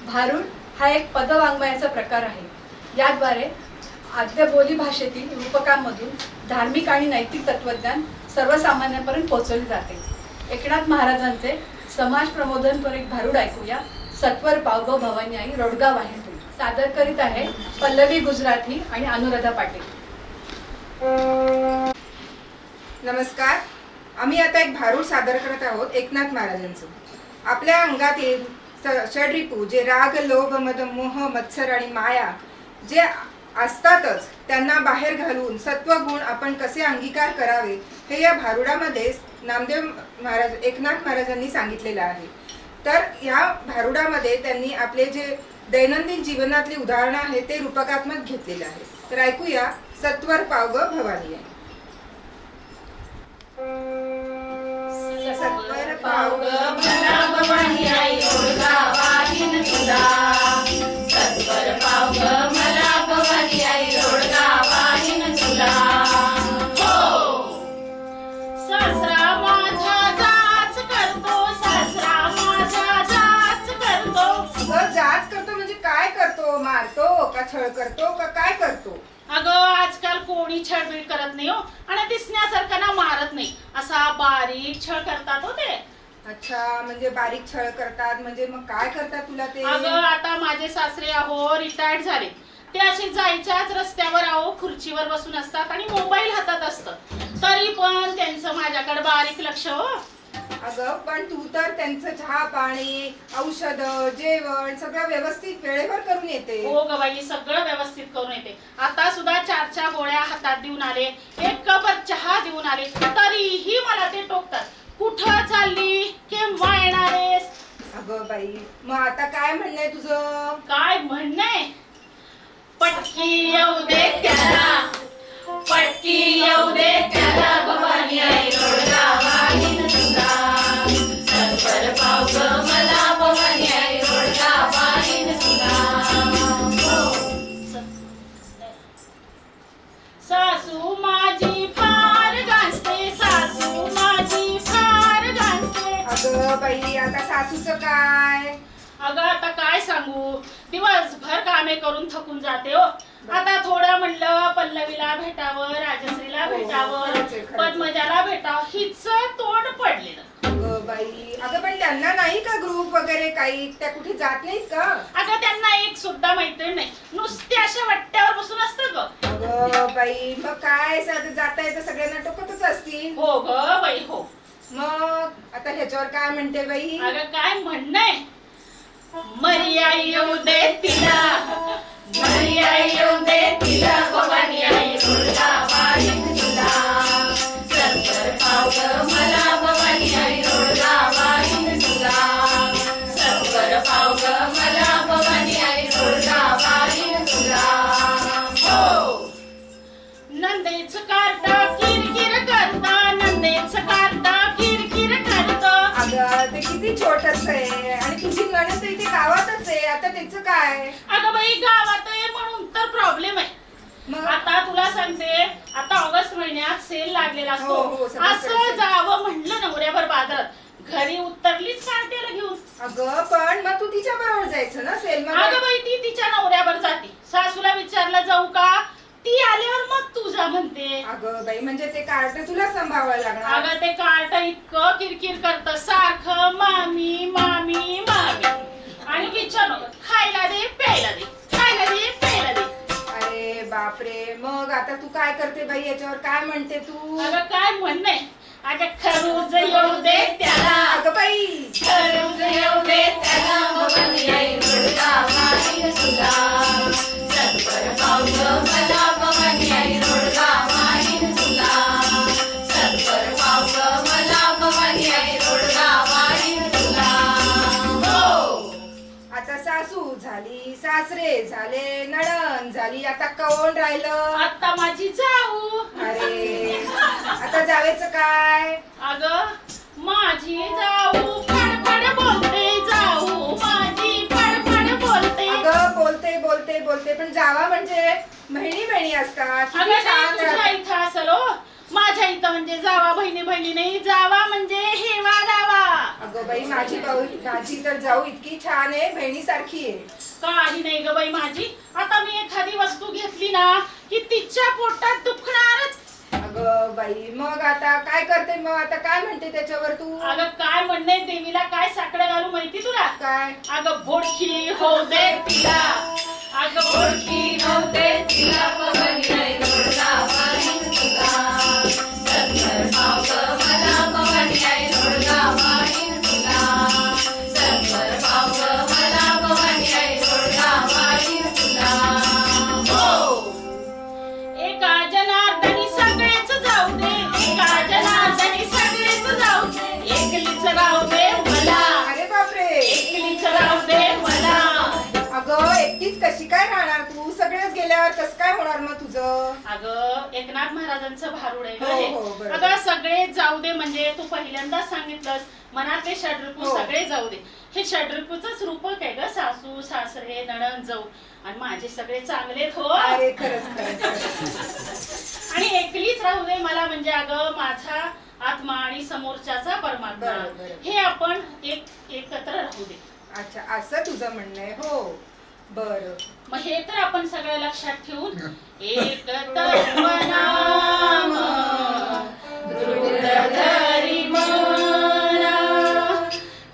भारुड हा एक पदवाङ्मयाचा प्रकार आहे. याद्वारे आद्य बोली भाषेतील रूपकांमधून धार्मिक आणि नैतिक तत्वज्ञान सर्वसामान्यांपर्यंत पोहोचवले जाते. एकनाथ महाराजांचे समाज प्रबोधनपर एक भारुड ऐकूया. सत्वर पावगो भवानी आई रोडगाव आहे तुम्ही सादर करीत आहे पल्लवी गुजराती आणि अनुराधा पाटील. नमस्कार. आम्ही आता एक भारूड सादर करत आहोत एकनाथ महाराजांचं. आपल्या अंगातील षड्रिपू जे राग लोभ मद मोह मत्सर आणि माया जे असतातच त्यांना बाहेर घालून सत्वगुण आपण कसे अंगीकार करावे हे या भारुडामध्ये नामदेव महाराज एकनाथ महाराजांनी सांगितलेलं आहे. तर या भारुडामध्ये त्यांनी आपले जे दैनंदिन जीवनातली उदाहरणं आहेत ते रूपकात्मक घेतलेलं आहे. तर ऐकूया सत्वर पावग भवानी आहे. सत्वर पावग मला भवानी आई रोडगावाहीन तुला. सत्वर पावग मला भवानी आई रोडगावाहीन तुला. हो सासरा माझा जाच करतो, सासरा माझा जाच करतो. अगं जाच करतो म्हणजे काय करतो? मारतो का छळ करतो का काय करतो? अगं आजकाल कोणी छळबिळ करत नाही हो, आणि दिसण्यासारखं ना मारत नाही, असा बारीक छळ करतात हो ते. अच्छा, म्हणजे बारीक छळ करतात म्हणजे मग काय करतात तुला ते? अगं आता माझे सासरे अहो रिटायर्ड झाले. ते असे जायच्याच रस्त्यावर अहो खुर्चीवर बसून असतात आणि मोबाईल हातात असतं, तरी पण त्यांचं माझ्याकडे बारीक लक्ष हो. अगं पण तू तर त्यांचं चहा पाणी औषध जेवण सगळं व्यवस्थित वेळेवर करून येते. हो ग बाई, सगळं व्यवस्थित करून येते. आता सुद्धा 4 गोळ्या हातात देऊन आले, 1 कप चहा देऊन आले, तरीही मला ते टोकतात. कुठं चालली, केव्हा येणारेस? अगं बाई, मग आता काय म्हणणं तुझं? काय म्हणणे? पटकी येऊ दे त्याला, पटकी येऊ दे त्याला भवानी आई रोडगावाहीन तुला. सत्वर पावग मला भवानी आई रोडगावाहीन तुला. सासू माझी फार गांजते, सासू माझी फार गांजते. अगं बाई, आता सासूचं काय? अगं आता काय सांगू, दिवसभर कामे करून थकून जाते हो. आता थोडं म्हणलं पल्लवीला भेटावं, राजश्रीला भेटावं, खरंच आहे, खरंच आहे. पद्मजाला भेटावं, हिच तोंड पडलेलं. अगं बाई, अगं पण त्यांना नाही का ग्रुप वगैरे काही? त्या कुठे जात नाहीत का? अगं त्यांना एक सुद्धा मैत्रीण नाही, नुसते अशा वट्ट्यावर बसून असतात बघ. अगं बाई, मग काय जाता येतं सगळ्यांना टोकतच असतील. हो ग बाई हो. मग आता ह्याच्यावर काय म्हणते बाई? अगं काय म्हणणंय, मरिया येऊ दे तिला, मरिया येऊ दे तिला भवानी आई रोडगावाहीन तुला. सत्वर पावग मला भवानी आई रोडगावाहीन तुला. सत्वर पावग मला भवानी आई रोडगावाहीन तुला. हो नंदेच कार्टा किरकिर करता, नंदेच कार्टा किरकिर करता. अगं ते किती छोटस आहे आणि तुझी नणंद इथे गावातच आहे, आता त्याचं काय? अगं बाई गावात आहे म्हणून तर प्रॉब्लेम आहे. मग आता तुला सांगते, आता ऑगस्ट महिन्यात सेल लागलेला हो, हो, असतो. सगळं असं सेल. जावं म्हणलं नवऱ्यावर बाजारात, घरी उतरलीच कार्ट्याला घेऊन. अगं पण मग तू तिच्या बरोबर जायचं ना सेल अगं मध्ये? बाई ती तिच्या नवऱ्यावर जाते. सासूला विचारलं जाऊ का, ती आल्यावर मग तू जा म्हणते. अगं बाई, म्हणजे ते कार्ट तुला सांभाळावं लागणार. अगं ते कार्ट इतकं किरकिर करत, सारखं मामी मामी मामी, आणि किचन खायला दे प्यायला दे, खायला दे प्यायला दे. अरे बापरे, मग आता तू काय करते बाई? याच्यावर काय म्हणते तू? अगं काय म्हणणे, अगं खरूज येऊ दे त्याला, अगं बाई, खरूज येऊ दे त्याला भवानी आई रोडगावाहीन तुला. सत्वर पावग मला भवानी आई रोडगावाहीन तुला. सत्वर पावग मला भवानी आई रोडगावाहीन तुला. हो आता सासू झाली, सासरे झाले, नणंद झाली, आता कोण राहिलं? आता माझी जाऊ. अरे आता जावेचं काय? अगं माझी जाऊ फडफड बोलते, जाऊ माझी फडफड बोलते. अगं बोलते बोलते बोलते पण जावा म्हणजे बहिणी असतात. किती अगं छान नाही तुझ्या राहतात. इथं असेल हो, माझ्या इथं म्हणजे जावा बहिणी बहिणी नाही, जावा म्हणजे हेवा दावा. अगं बाई, माझी तर जाऊ इतकी छान आहे, बहिणीसारखी आहे. काही नाही ग बाई माझी. आता मी एखादी वस्तू घेतली ना की तिच्या पोटात दुखणारच. अगं बाई, मग आता काय करते? मग आता काय म्हणते त्याच्यावर तू? अगं काय म्हणणे, देवीला काय साकडं घालू माहिती तुला? काय? अगं बोडकी होऊ दे तिला, अगं बोडकी होऊ दे तिला, पवनी आई लोडला वाहीन तुला. सत्तर भाव ग मला, पवनी आई लोडला वाहीन तुला. सत्तर भाव ग मला, पवनी आई लोडला वाहीन तुला. हो, एका जनार्दनी सगळेच जाऊ दे, एका जनार्दनी सगळेच जाऊ दे, एकलीच राहू दे मला, अरे बापरे, एकलीच राहू दे मला. अगं एकटीच कशी काय राहणार तू? सगळेच गेल्यावर कसं काय होणार मग तुझं? अगं एकनाथ महाराजांचं भारुड आहे हो, ग हो, हे. बरोबर. अगं सगळे जाऊ दे म्हणजे तू पहिल्यांदाच सांगितलंस मनातले षड्रिपू हो. सगळे जाऊ दे. हे षड्रिपूचंच रूपक आहे ग, सासू सासरे नणंद जाऊ, आणि माझे सगळे चांगलेच हो. अरे खरंच खरंच खरंच. आणि एकलीच राहू दे मला म्हणजे अगं माझा आत्मा आणि समोरच्याचा परमात्मा, बरं, बरं. हे आपण एकत्र राहू दे. अच्छा, असं तुझं म्हणणं आहे. हो, बरं. मग हे तर आपण सगळं लक्षात ठेवून एक तत्व नाम दृढधरी मना,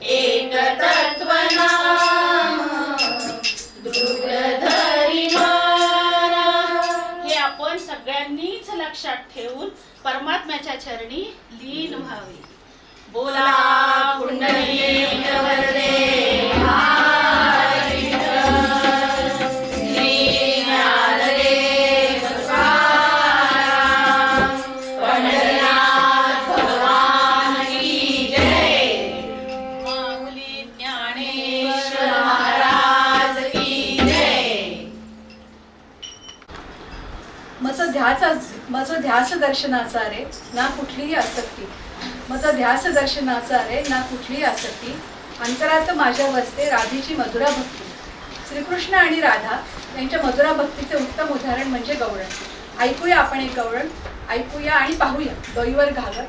एक तत्व नाम दृढधरी मना, हे आपण सगळ्यांनीच लक्षात ठेवून परमात्म्याच्या चरणी लीन व्हावे. बोला कुंडलिक वरदे मज ध्यास दर्शनाचा रे ना कुठलीही आसक्ती, मज ध्यास दर्शनाचा रे ना कुठलीही आसक्ती, अंतरात माझ्या वसते राधेची मधुरा भक्ती. श्रीकृष्ण आणि राधा यांच्या मधुरा भक्तीचे उत्तम उदाहरण म्हणजे गवळण. ऐकूया आपण एक गवळण, ऐकूया आणि पाहूया डोईवर घागर.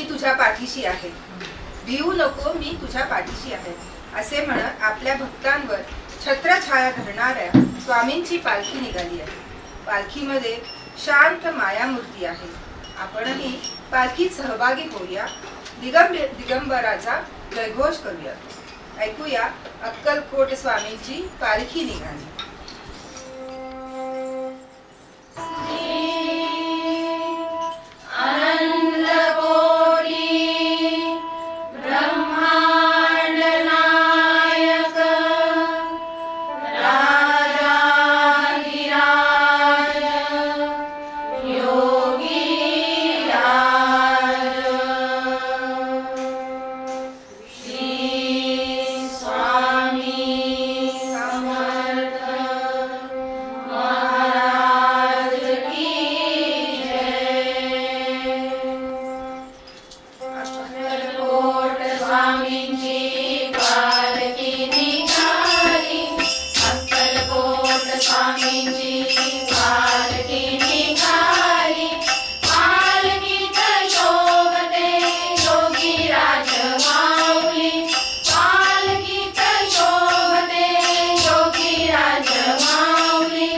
तुझ्या पाठीशी आहे, भिवू नको मी तुझ्या पाठीशी आहे, असे म्हणत आपल्या भक्तांवर छत्रछाया धरणाऱ्या स्वामींची पालखी निघाली आहे. पालखीमध्ये शांत मायामूर्ती आहे. आपणही पालखीत सहभागी होऊया, दिगंबराचा जयघोष करूया. ऐकूया अक्कलकोट स्वामींची पालखी निघाली. अनंत कोटी ब्रह्मांड नायक राजाधिराज योगीराज श्री स्वामी समर्थ महाराज की अक्कलकोट स्वामींची पालखी निघाली, अक्कलकोट स्वामींची पालखी निघाली. पालखीत शोभते योगीराज माऊली, पालखीत शोभते योगीराज माऊली.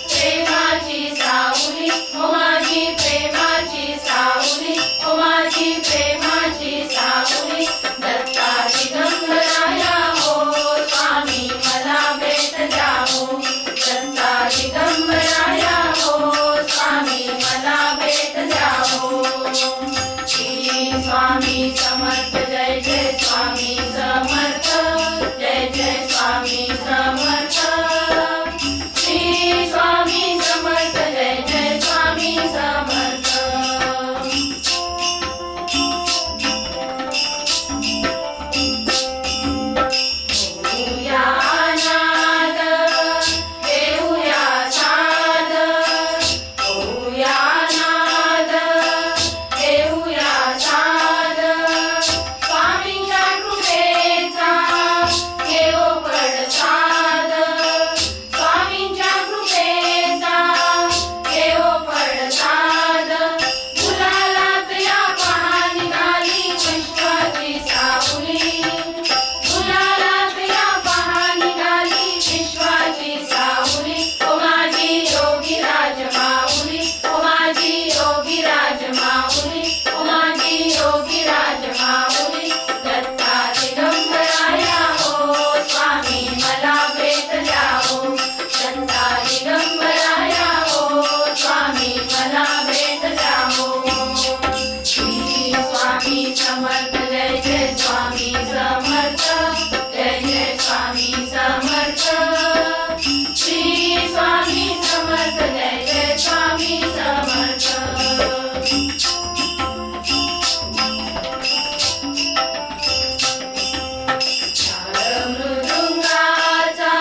प्रेमाची सावली ओ माझी प्रेमाची सावली, ओ माझी प्रेमाची सावली. दत्ता दिगंबराया हो स्वामी मला भेट द्यावो, दत्ता दिगंबराया हो स्वामी मला भेट द्यावो. श्री स्वामी समर्थ जय जय स्वामी समर्थ, जय जय स्वामी समर्थ. श्री स्वामी समर्थ जय जय स्वामी समर्थ. होऊया नाद, देऊया साद, होऊया नाद, देऊया साद. स्वामींच्या कृपेचा घेऊ पडसाद, स्वामींच्या कृपेचा घेऊ पडसाद. गुलालात या पहा निघाली विश्वाची सावली, गुलालात या पहा निघाली विश्वाची सावली. ओ माझी योगीराज माऊली, ओ माझी योगीराज माऊली, ओ माझी योगीराज माऊली. दत्ता दिगंबराया हो स्वामी मला भेट द्यावो, दत्ता दिगंबराया हो स्वामी मला भेट द्यावो. श्री स्वामी समर्थ जय जय स्वामी समर्थ, जय जय स्वामी समर्थ. श्री स्वामी समर्थ जय जय स्वामी समर्थ. मृदुंगाचा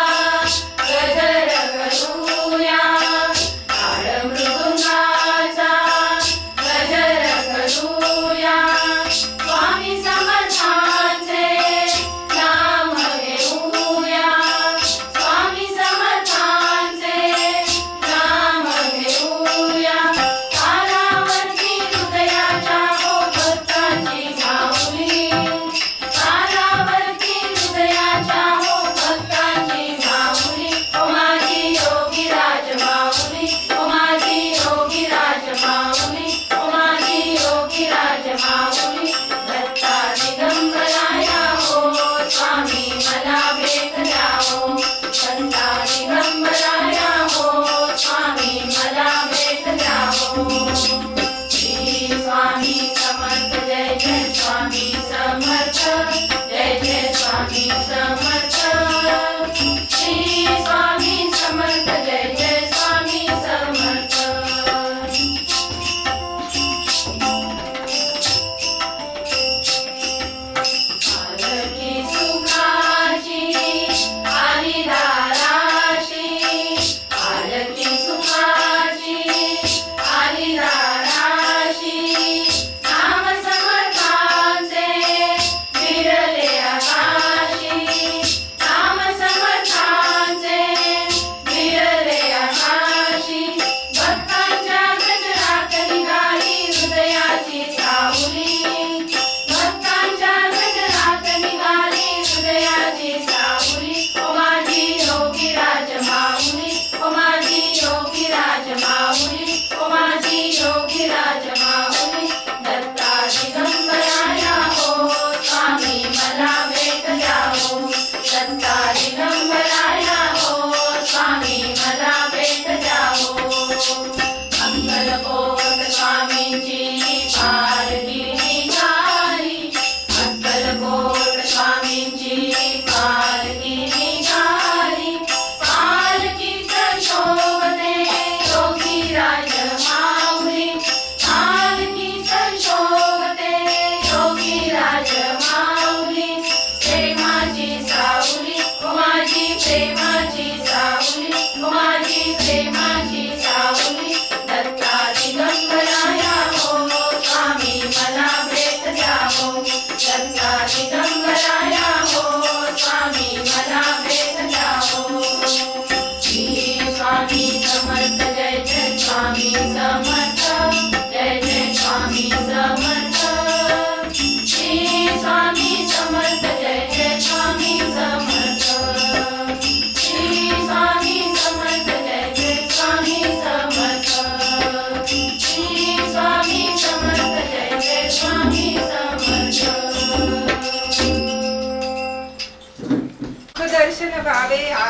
गजर करूया, मृदुंगाचा गजर करूया. स्वामी समर्थांचे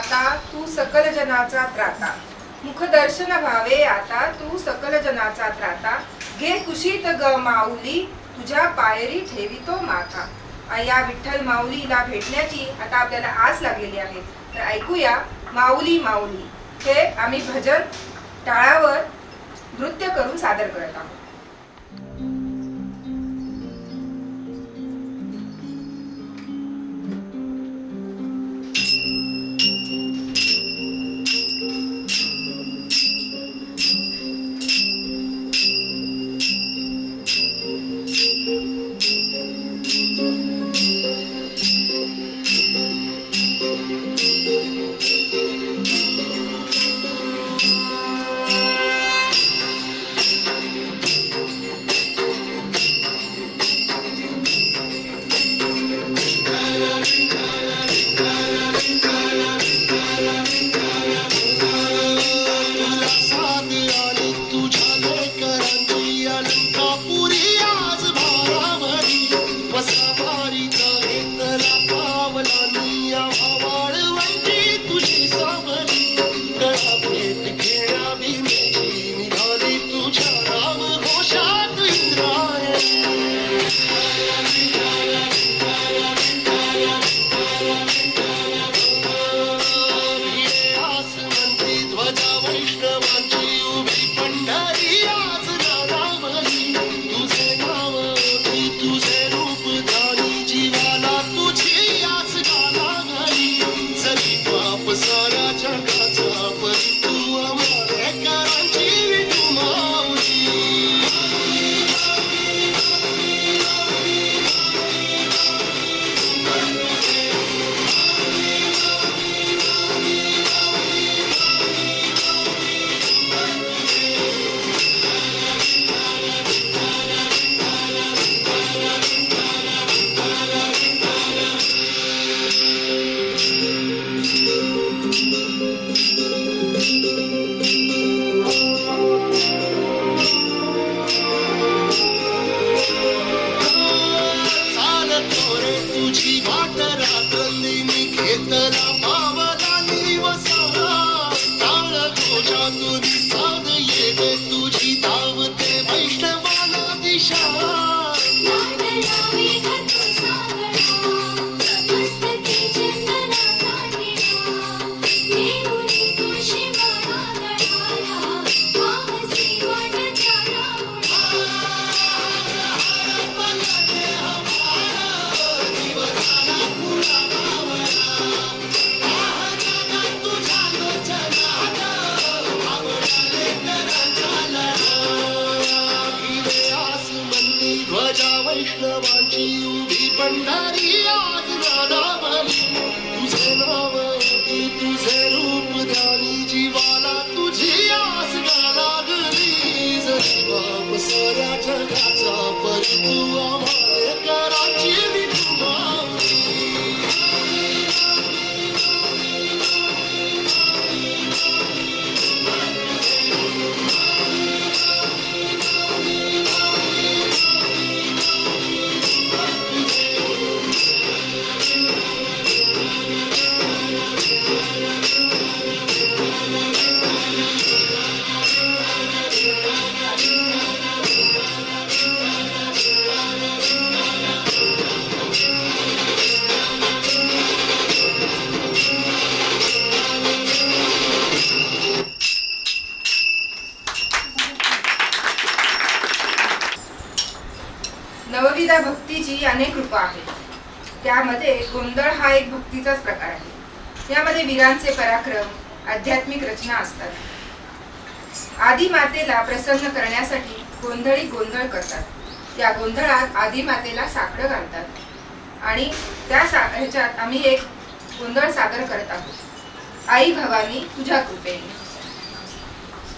आता तू सकल जनाचा त्राता, मुखदर्शन व्हावे आता तू सकल जनाचा त्राता, घे कुशीत ग माऊली तुझ्या पायरी ठेवितो माथा. या विठ्ठल माऊलीला भेटण्याची आता आपल्याला आस लागलेली आहे. तर ऐकूया माऊली माऊली. हे आम्ही भजन टाळावर नृत्य करून सादर करत आहोत. वैष्णवांची उभी पंढरी आज नादावली. तुझे नाव तुझे रूप ध्यानी जीवाला तुझी आस गा लागली. जरी बाप साऱ्या जगाचा परी तू आम्हाला कराची विठुमा. नवविधा भक्तीची अनेक रूपं आहेत. त्यामध्ये गोंधळ हा एक भक्तीचाच प्रकार आहे. यामध्ये वीरांचे पराक्रम, आध्यात्मिक रचना असतात. आदी मातेला प्रसन्न करण्यासाठी गोंधळी गोंधळ करतात. त्या गोंधळात आदी मातेला साकडं घालतात आणि त्या ह्याच्यात आम्ही एक गोंधळ सादर करत आहोत. आई भवानी तुझ्या कृपेने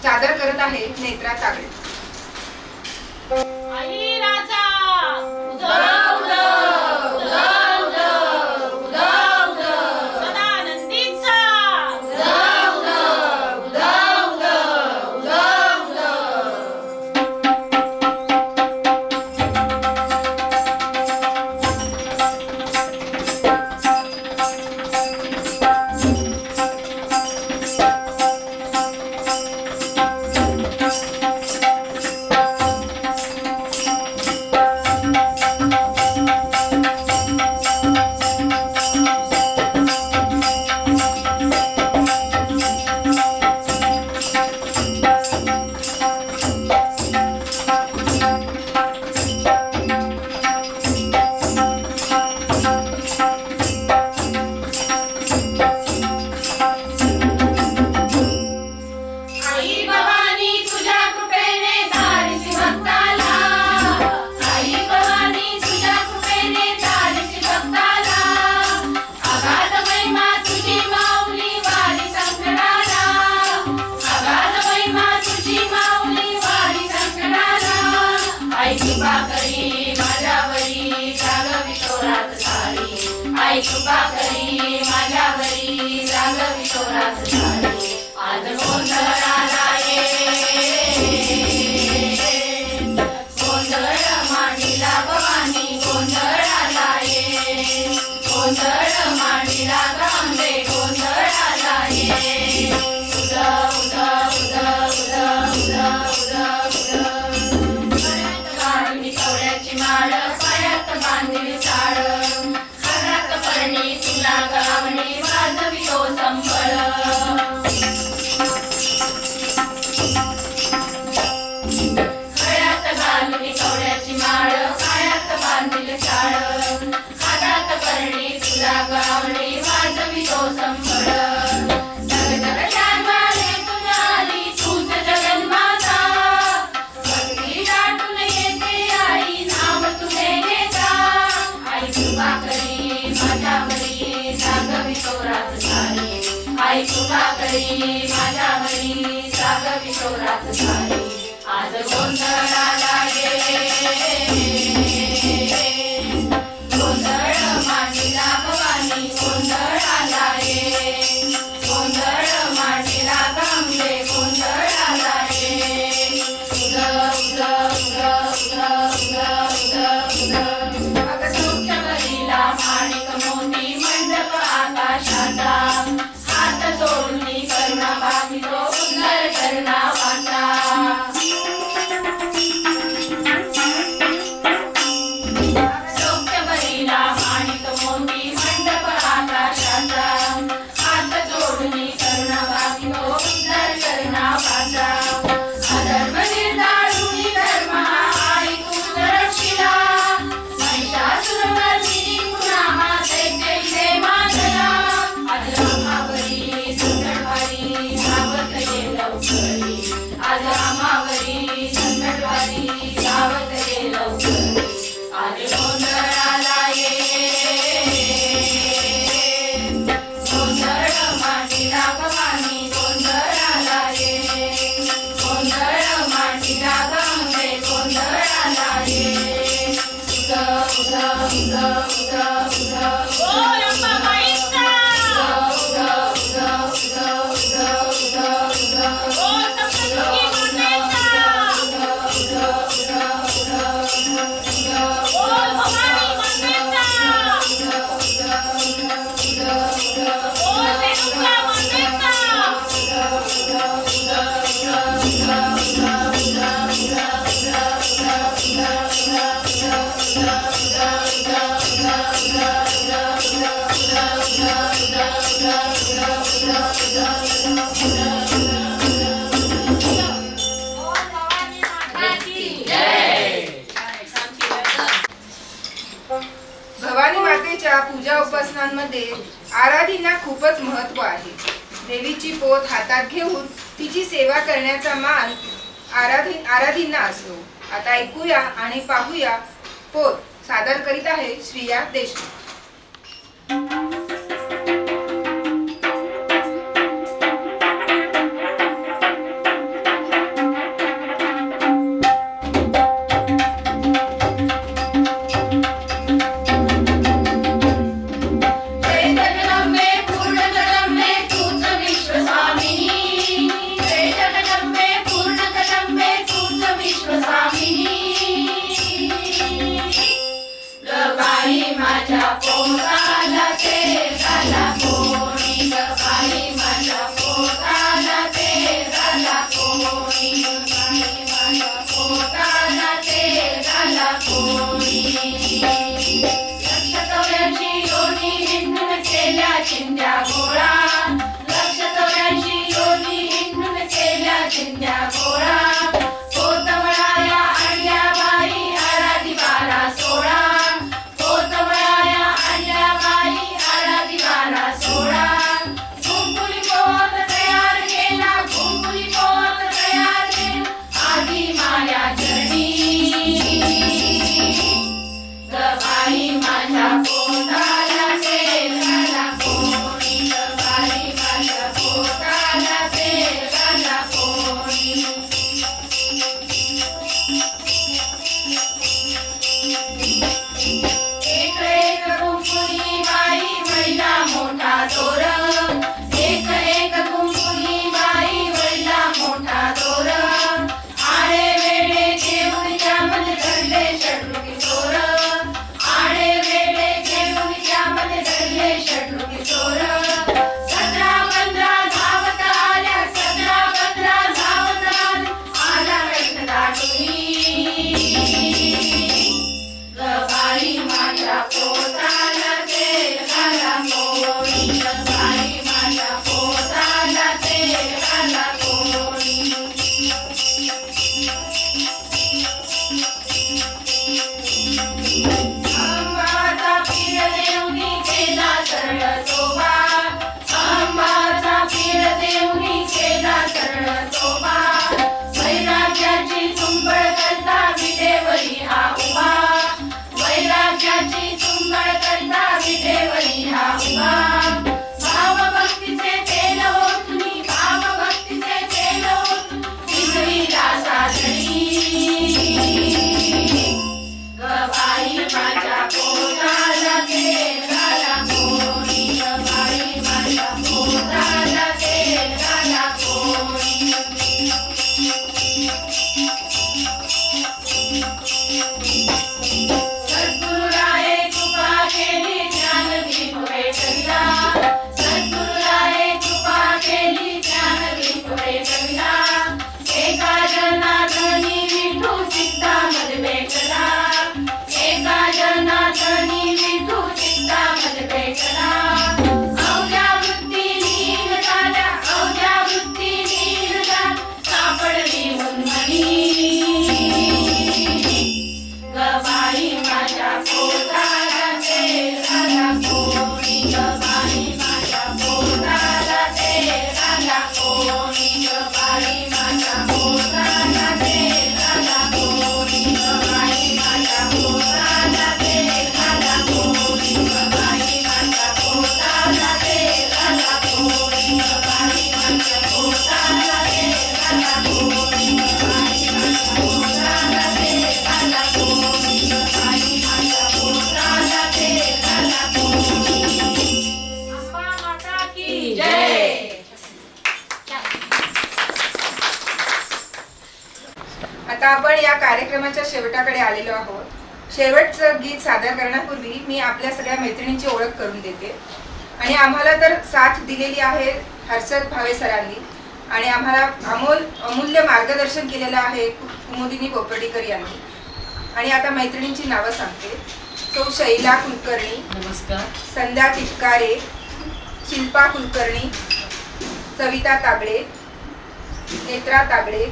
सादर करत आहे नेत्रा तागडे. आई राजा उदव उदव उदव उदव उदव उदव सदानंदीचा उदव उदव उदव उदव उदव उदव. आई कृपा करी माझ्यावरी रांगवी चोरात झाली आज गोंधळ आला गोंधळ मांडीला भवानी गोंधळ आला गोंधळ मांडीला गांबे गोंधळ आला उदा उदा उदा उदा उदा उदा उदा गाणी कवड्याची माळ पायात बांधली साळ हातात परणी तुला गावणी वाजवी तो संबळ गळ्यात घालून कवड्याची माळ पायात बांधली साळ हातात परणी तुला गावणी वाजवी तो संबळ जग जग जन्माले तुझ्या आली तूच जगन्माता भक्ती दाटून येते आई नाव तुझे घेता आई कृपा करी माझ्यावरी जागवी चोरात झाली आई कृपा करी माझ्यावरी जागवी चोरात झाली आज गोंधळ आला गोंधळ मांडीला भवानी गोंधळ आला गोंधळ मांडीला गांबे गोंधळ आला उद उद उद उद उद उद उद अग सौख्यवरीला माणिक मोती मंडप आकाशाचा हात जोडून करुणा भावितो उद्धार करुणा वाचा सौख्यवरीला माणिक मोती मंडप आकाशाचा हात जोडून करुणा भावितो उद्धार करुणा वाचा अधर्म निर्दाळून धर्म आई तू रक्षिला महिषासुरमर्दिनी पुन्हा दैत्य मातला आज रामावरी संकटवारी धावत ये लवकरी आज रामावरी संकटवारी धावत ये लवकरी आज गोंधळ आला गोंधळ मांडीला भवानी गोंधळ आला गोंधळ मांडीला गांबे गोंधळ आला उद उद उद उद उद ओ रंबा माईचा उद उद उद उद उद उद ओ सप्तशृंगी मातेचा उद उद उद उद ओ भवानी मातेचा ओ रेणुका मातेचा भवानी मातेच्या पूजा उपासनांमध्ये आराधींना खूपच महत्व आहे. देवीची पोत हातात घेऊन तिची सेवा करण्याचा मान आराधींना असतो. आता ऐकूया आणि पाहूया पोत सादर करीत आहे श्रिया देशमुख. माझ्या पोटाला ते झाला कोणी बाई माझ्या पोटाला ते झाला कोणी बाई माझ्या पोटाला ते झाला कोणी लक्ष चौऱ्याशी योनी हिंडून केल्या चिंध्या गोळा लक्ष चौऱ्याशी योनी हिंडून केल्या चिंध्या गोळा पोतवळाया आणल्या बाई आराधी 12-16 एक कुंकुनी बाई कार्यक्रमाच्या शेवटाकडे आलेलो आहोत. शेवटचं गीत सादर करण्यापूर्वी मी आपल्या सगळ्या मैत्रिणींची ओळख करून देते. आणि आम्हाला तर साथ दिलेली आहे हर्षद भावे सरांनी आणि आम्हाला अमूल्य मार्गदर्शन केलेलं आहे कुमुदिनी पोपर्डीकर यांनी. आणि आता मैत्रिणींची नावं सांगते. सौ शैला कुलकर्णी, नमस्कार. संध्या टिपकारे, शिल्पा कुलकर्णी, सविता तागडे, नेत्रा तागडे,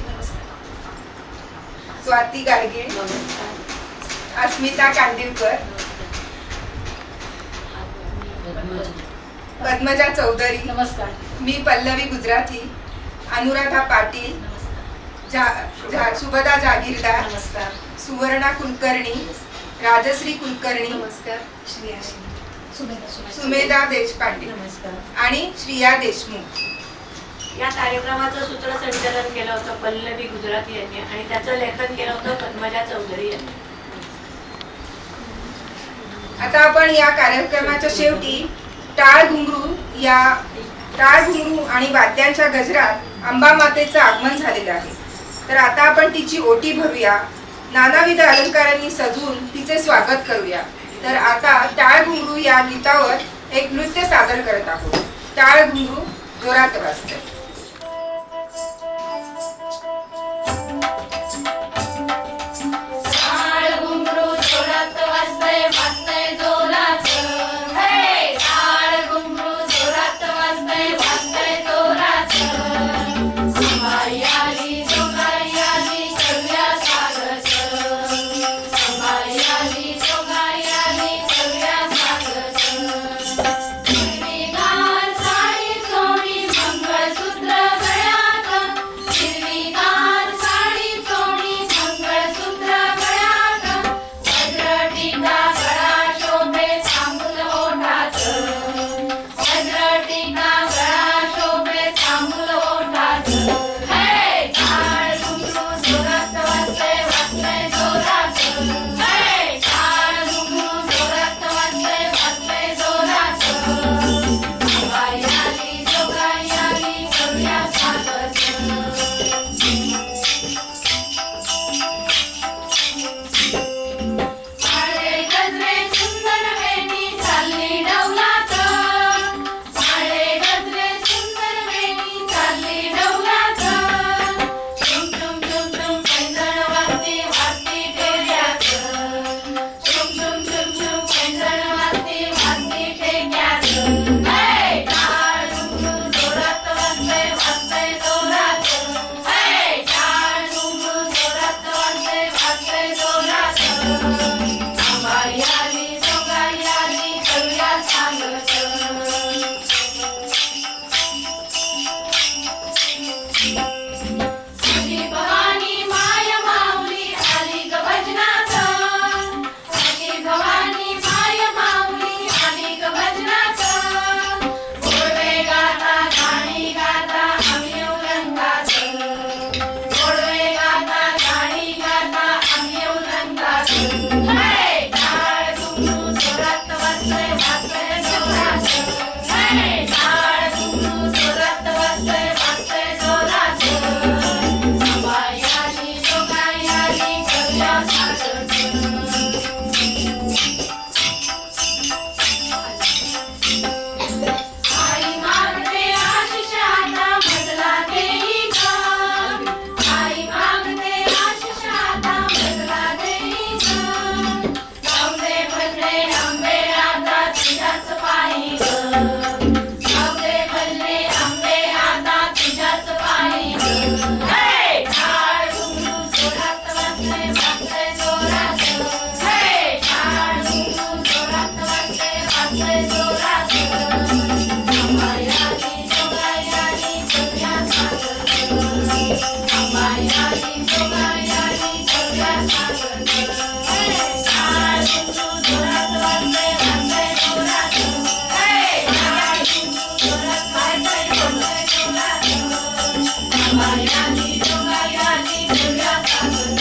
स्वाती गाडगीळ, अस्मिता कांदिवकर, पद्मजा चौधरी, नमस्कार. मी पल्लवी गुजराती, अनुराधा पाटील, सुभदा जागीरदार, नमस्कार. सुवर्णा कुलकर्णी, राजश्री कुलकर्णी, नमस्कार. सुमेधा देशपांडे नमस्कार. आणि श्रिया देशमुख. या कार्यक्रमाचं सूत्रसंचालन केलं होतं पल्लवी गुजराती यांनी आणि त्याचं लेखन केलं होतं पद्मजा चौधरी यांनी. आता आपण या कार्यक्रमाच्या शेवटी टाळ घुंगरू आणि वाद्यांच्या गजरात अंबा मातेचं आगमन झालेलं आहे. तर आता आपण तिची ओटी भरूया, नानाविध अलंकारांनी सजवून तिचे स्वागत करूया. तर आता टाळ घुंगरू या गीतावर एक नृत्य सादर करत आहोत. टाळ घुंगरू जोरात वाजते. टाळ घुंगरू जोरात वाजतंय, वाजतंय जोराचं. हे टाळ घुंगरू जोरात वाजतंय, वाजतंय जोराचं. संभाळी आली, सोंगाई आली, करूया स्वागत. संभाळी आली, सोंगाई आली, करूया स्वागत. हिरवीगार साडी सोनी, मंगळसूत्र गळ्यात. हिरवीगार साडी सोनी, मंगळसूत्र गळ्यात. वज्रटिका गळा शोभे, तांबूल ओठात. वज्रटिका गळा शोभे, तांबूल ओठात. हे टाळ घुंगरू जोरात वाजतंय, वाजतंय जोरात. हे टाळ घुंगरू जोरात वाजतंय, वाजतंय जोरात. संभाळी आली, सोंगाई आली, करूया स्वागत. साडे गजरे सुंदर वेणी चालली डौलात. साडे गजरे सुंदर वेणी चालली डौलात. झुम झुम झुम झुम पैंजण वाजते, वाजते ठेक्यात. झुम झुम झुम झुम पैंजण वाजते, वाजते ठेक्यात. हे टाळ घुंगरू जोरात वाजतंय, वाजतंय जोरात. हे टाळ घुंगरू जोरात वाजतंय, वाजतंय जोरात. संभाळी आली, सोंगाई आली, करूया स्वागत. तुझी भवानी माय माऊली आली ग भजनात. तुझी भवानी माय माऊली आली ग भजनात. गोडवे गाता, गाणी गाता, आम्ही येऊ रंगात. गोडवे गाता, गाणी गाता, आम्ही येऊ रंगात. हे टाळ घुंगरू जोरात वाजतंय, वाजतंय जोरात. हे टाळ घुंगरू जोरात वाजतंय, वाजतंय जोरात. संभाळी आली, सोंगाई आली, करूया स्वागत. आई मागते आशिष आता बदला देई ग. आई मागते आशिष आता बदला देई ग. गावले भरले आंबे आता तुझ्याच पायी ग. गावले भरले आंबे आता तुझ्याच पायी ग. हे टाळ घुंगरू जोरात वाजतंय, वाजतंय जोरात. हे टाळ घुंगरू जोरात वाजतंय, वाजतंय जोरात. संभाळी आली, सोंगाई आली, करूया स्वागत. संभाळी आली, सोंगाई आली, करूया स्वागत. हे टाळ घुंगरू जोरात वाजतंय, वाजतंय जोरात. हे टाळ घुंगरू जोरात वाजतंय, वाजतंय जोरात. संभाळी आली, सोंगाई आली, करूया स्वागत.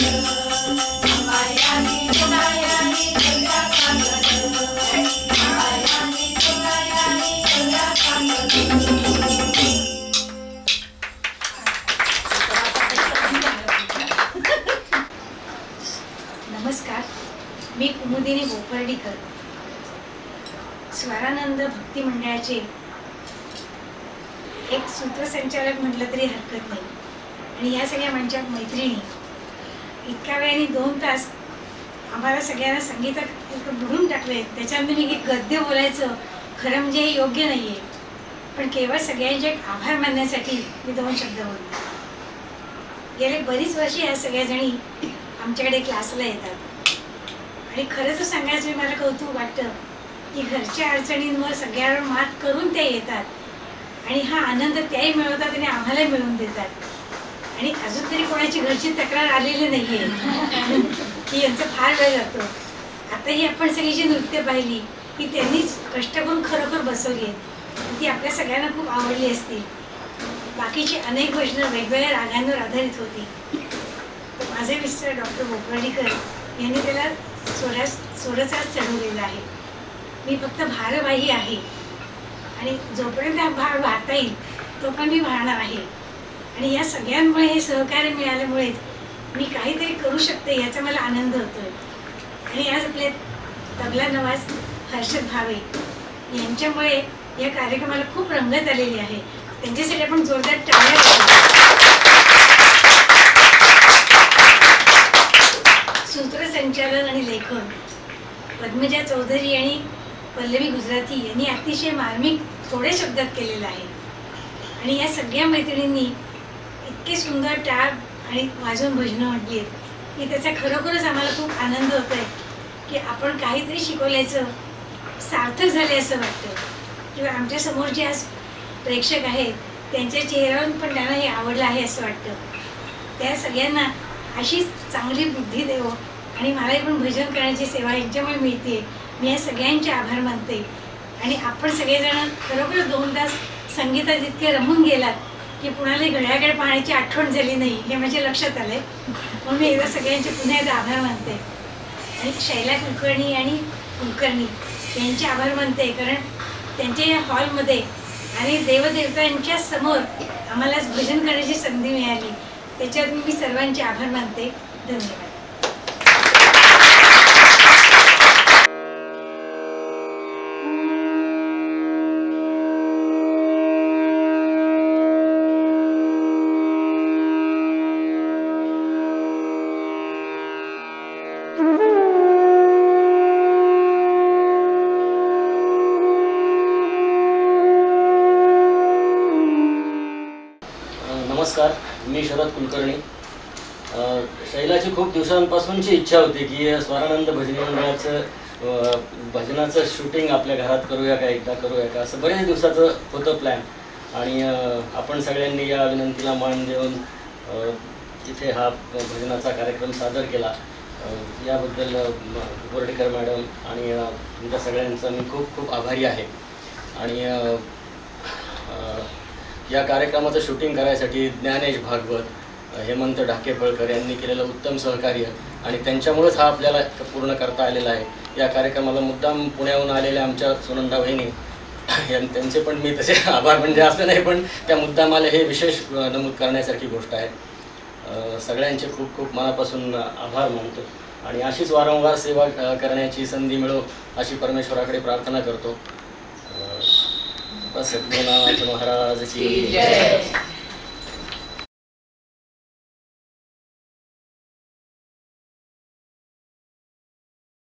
संभाळी आली, सोंगाई आली, करूया स्वागत. संभाळी आली, स्वरानंद भक्ती मंडळाचे एक सूत्रसंचालक म्हटलं तरी हरकत नाही. आणि या सगळ्या मंचात मैत्रिणी इतक्या वेळाने 2 तास आम्हाला सगळ्यांना संगीतात बुडून टाकले. त्याच्यामध्ये मी एक गद्य बोलायचं खरं म्हणजे हे योग्य नाही आहे, पण केवळ सगळ्यांचे एक आभार मानण्यासाठी मी 2 शब्द बोलते. गेले बरीच वर्षे या सगळ्याजणी आमच्याकडे क्लासला येतात आणि खरंच सांगायचं मला कौतुक वाटतं की घरच्या अडचणींवर सगळ्यांवर मात करून त्या येतात आणि हा आनंद त्याही मिळवतात आणि आम्हालाही मिळवून देतात. आणि अजून तरी कोणाची घरची तक्रार आलेली नाही आहे की यांचं फार वेळ जातो. आता ही आपण सगळी जी नृत्य पाहिली की त्यांनीच कष्ट करून खरोखर बसवली आहेत, ती आपल्या सगळ्यांना खूप आवडली असतील. बाकीची अनेक भजनं वेगवेगळ्या रागांवर आधारित होती. तर माझे मिस्टर डॉक्टर भोकर्णीकर यांनी त्याला स्वरसाज चढवलेला आहे. मी फक्त भारवाही आहे आणि जोपर्यंत हा भार वाहता येईल तो पण मी वाहणार आहे. आणि या सगळ्यांमुळे हे सहकार्य मिळाल्यामुळेच मी काहीतरी करू शकते याचा मला आनंद होतोय. आणि आज आपले तबला नवाज हर्षद भावे यांच्यामुळे या कार्यक्रमाला खूप रंगत आलेली आहे. त्यांच्यासाठी आपण जोरदार टाळ्या वाजवू. सूत्रसंचालन आणि लेखन पद्मजा चौधरी आणि पल्लवी गुजराती यांनी अतिशय मार्मिक थोड्या शब्दात केलेलं आहे. आणि या सगळ्या मैत्रिणींनी इतके सुंदर टाळ आणि वाजवून भजनं म्हटली आहेत की त्याचा खरोखरच आम्हाला खूप आनंद होतो आहे की आपण काहीतरी शिकवल्याचं सार्थक झाले असं वाटतं. किंवा आमच्यासमोर जे आज प्रेक्षक आहेत त्यांच्या चेहऱ्यावरून पण त्यांना हे आवडलं आहे असं वाटतं. त्या सगळ्यांना अशीच चांगली बुद्धी देवो आणि मलाही पण भजन करण्याची सेवा यांच्यामुळे मिळते. मी या सगळ्यांचे आभार मानते. आणि आपण सगळेजण खरोखर 2 तास संगीतात इतके रमून गेलात की कुणालाही घड्याकडे पाहण्याची आठवण झाली नाही हे माझ्या लक्षात आलं आहे. म्हणून मी एकदा सगळ्यांचे पुन्हा एकदा आभार मानते. आणि शैला कुलकर्णी आणि कुलकर्णी यांचे आभार मानते, कारण त्यांच्या या हॉलमध्ये आणि देवदेवतांच्या समोर आम्हाला भजन करण्याची संधी मिळाली. त्याच्यात मी सर्वांचे आभार मानते. धन्यवाद. नमस्कार, मी शरद कुलकर्णी. शैलाची खूप दिवसांपासूनची इच्छा होती की स्वरानंद भजनी मंडळाचं भजनाचं शूटिंग आपल्या घरात करूया का, एकदा करूया का, असं बऱ्याच दिवसाचं होतं प्लॅन. आणि आपण सगळ्यांनी या विनंतीला मान देऊन इथे हा भजनाचा कार्यक्रम सादर केला. याबद्दल बोर्डीकर मॅडम आणि तुमच्या सगळ्यांचा मी खूप खूप आभारी आहे. आणि या कार्यक्रमाचं शूटिंग करायसाठी ज्ञानेश भागवत, हेमंत ढाकेफळकर यांनी केलेलं उत्तम सहकार्य आणि त्यांच्यामुळेच हा आपल्याला पूर्ण करता आलेला आहे. या कार्यक्रमाला मुद्दाम पुण्याहून आलेल्या आमच्या सुनंदा वहिनी त्यांचे पण मी तसे आभार म्हणजे असं नाही, पण त्या मुद्दामाला हे विशेष नमूद करण्यासारखी गोष्ट आहे. सगळ्यांचे खूप खूप मनापासून आभार मानतो आणि अशीच वारंवार सेवा करण्याची संधी मिळो अशी परमेश्वराकडे प्रार्थना करतो. सद्गुरुनाथ महाराज की जय.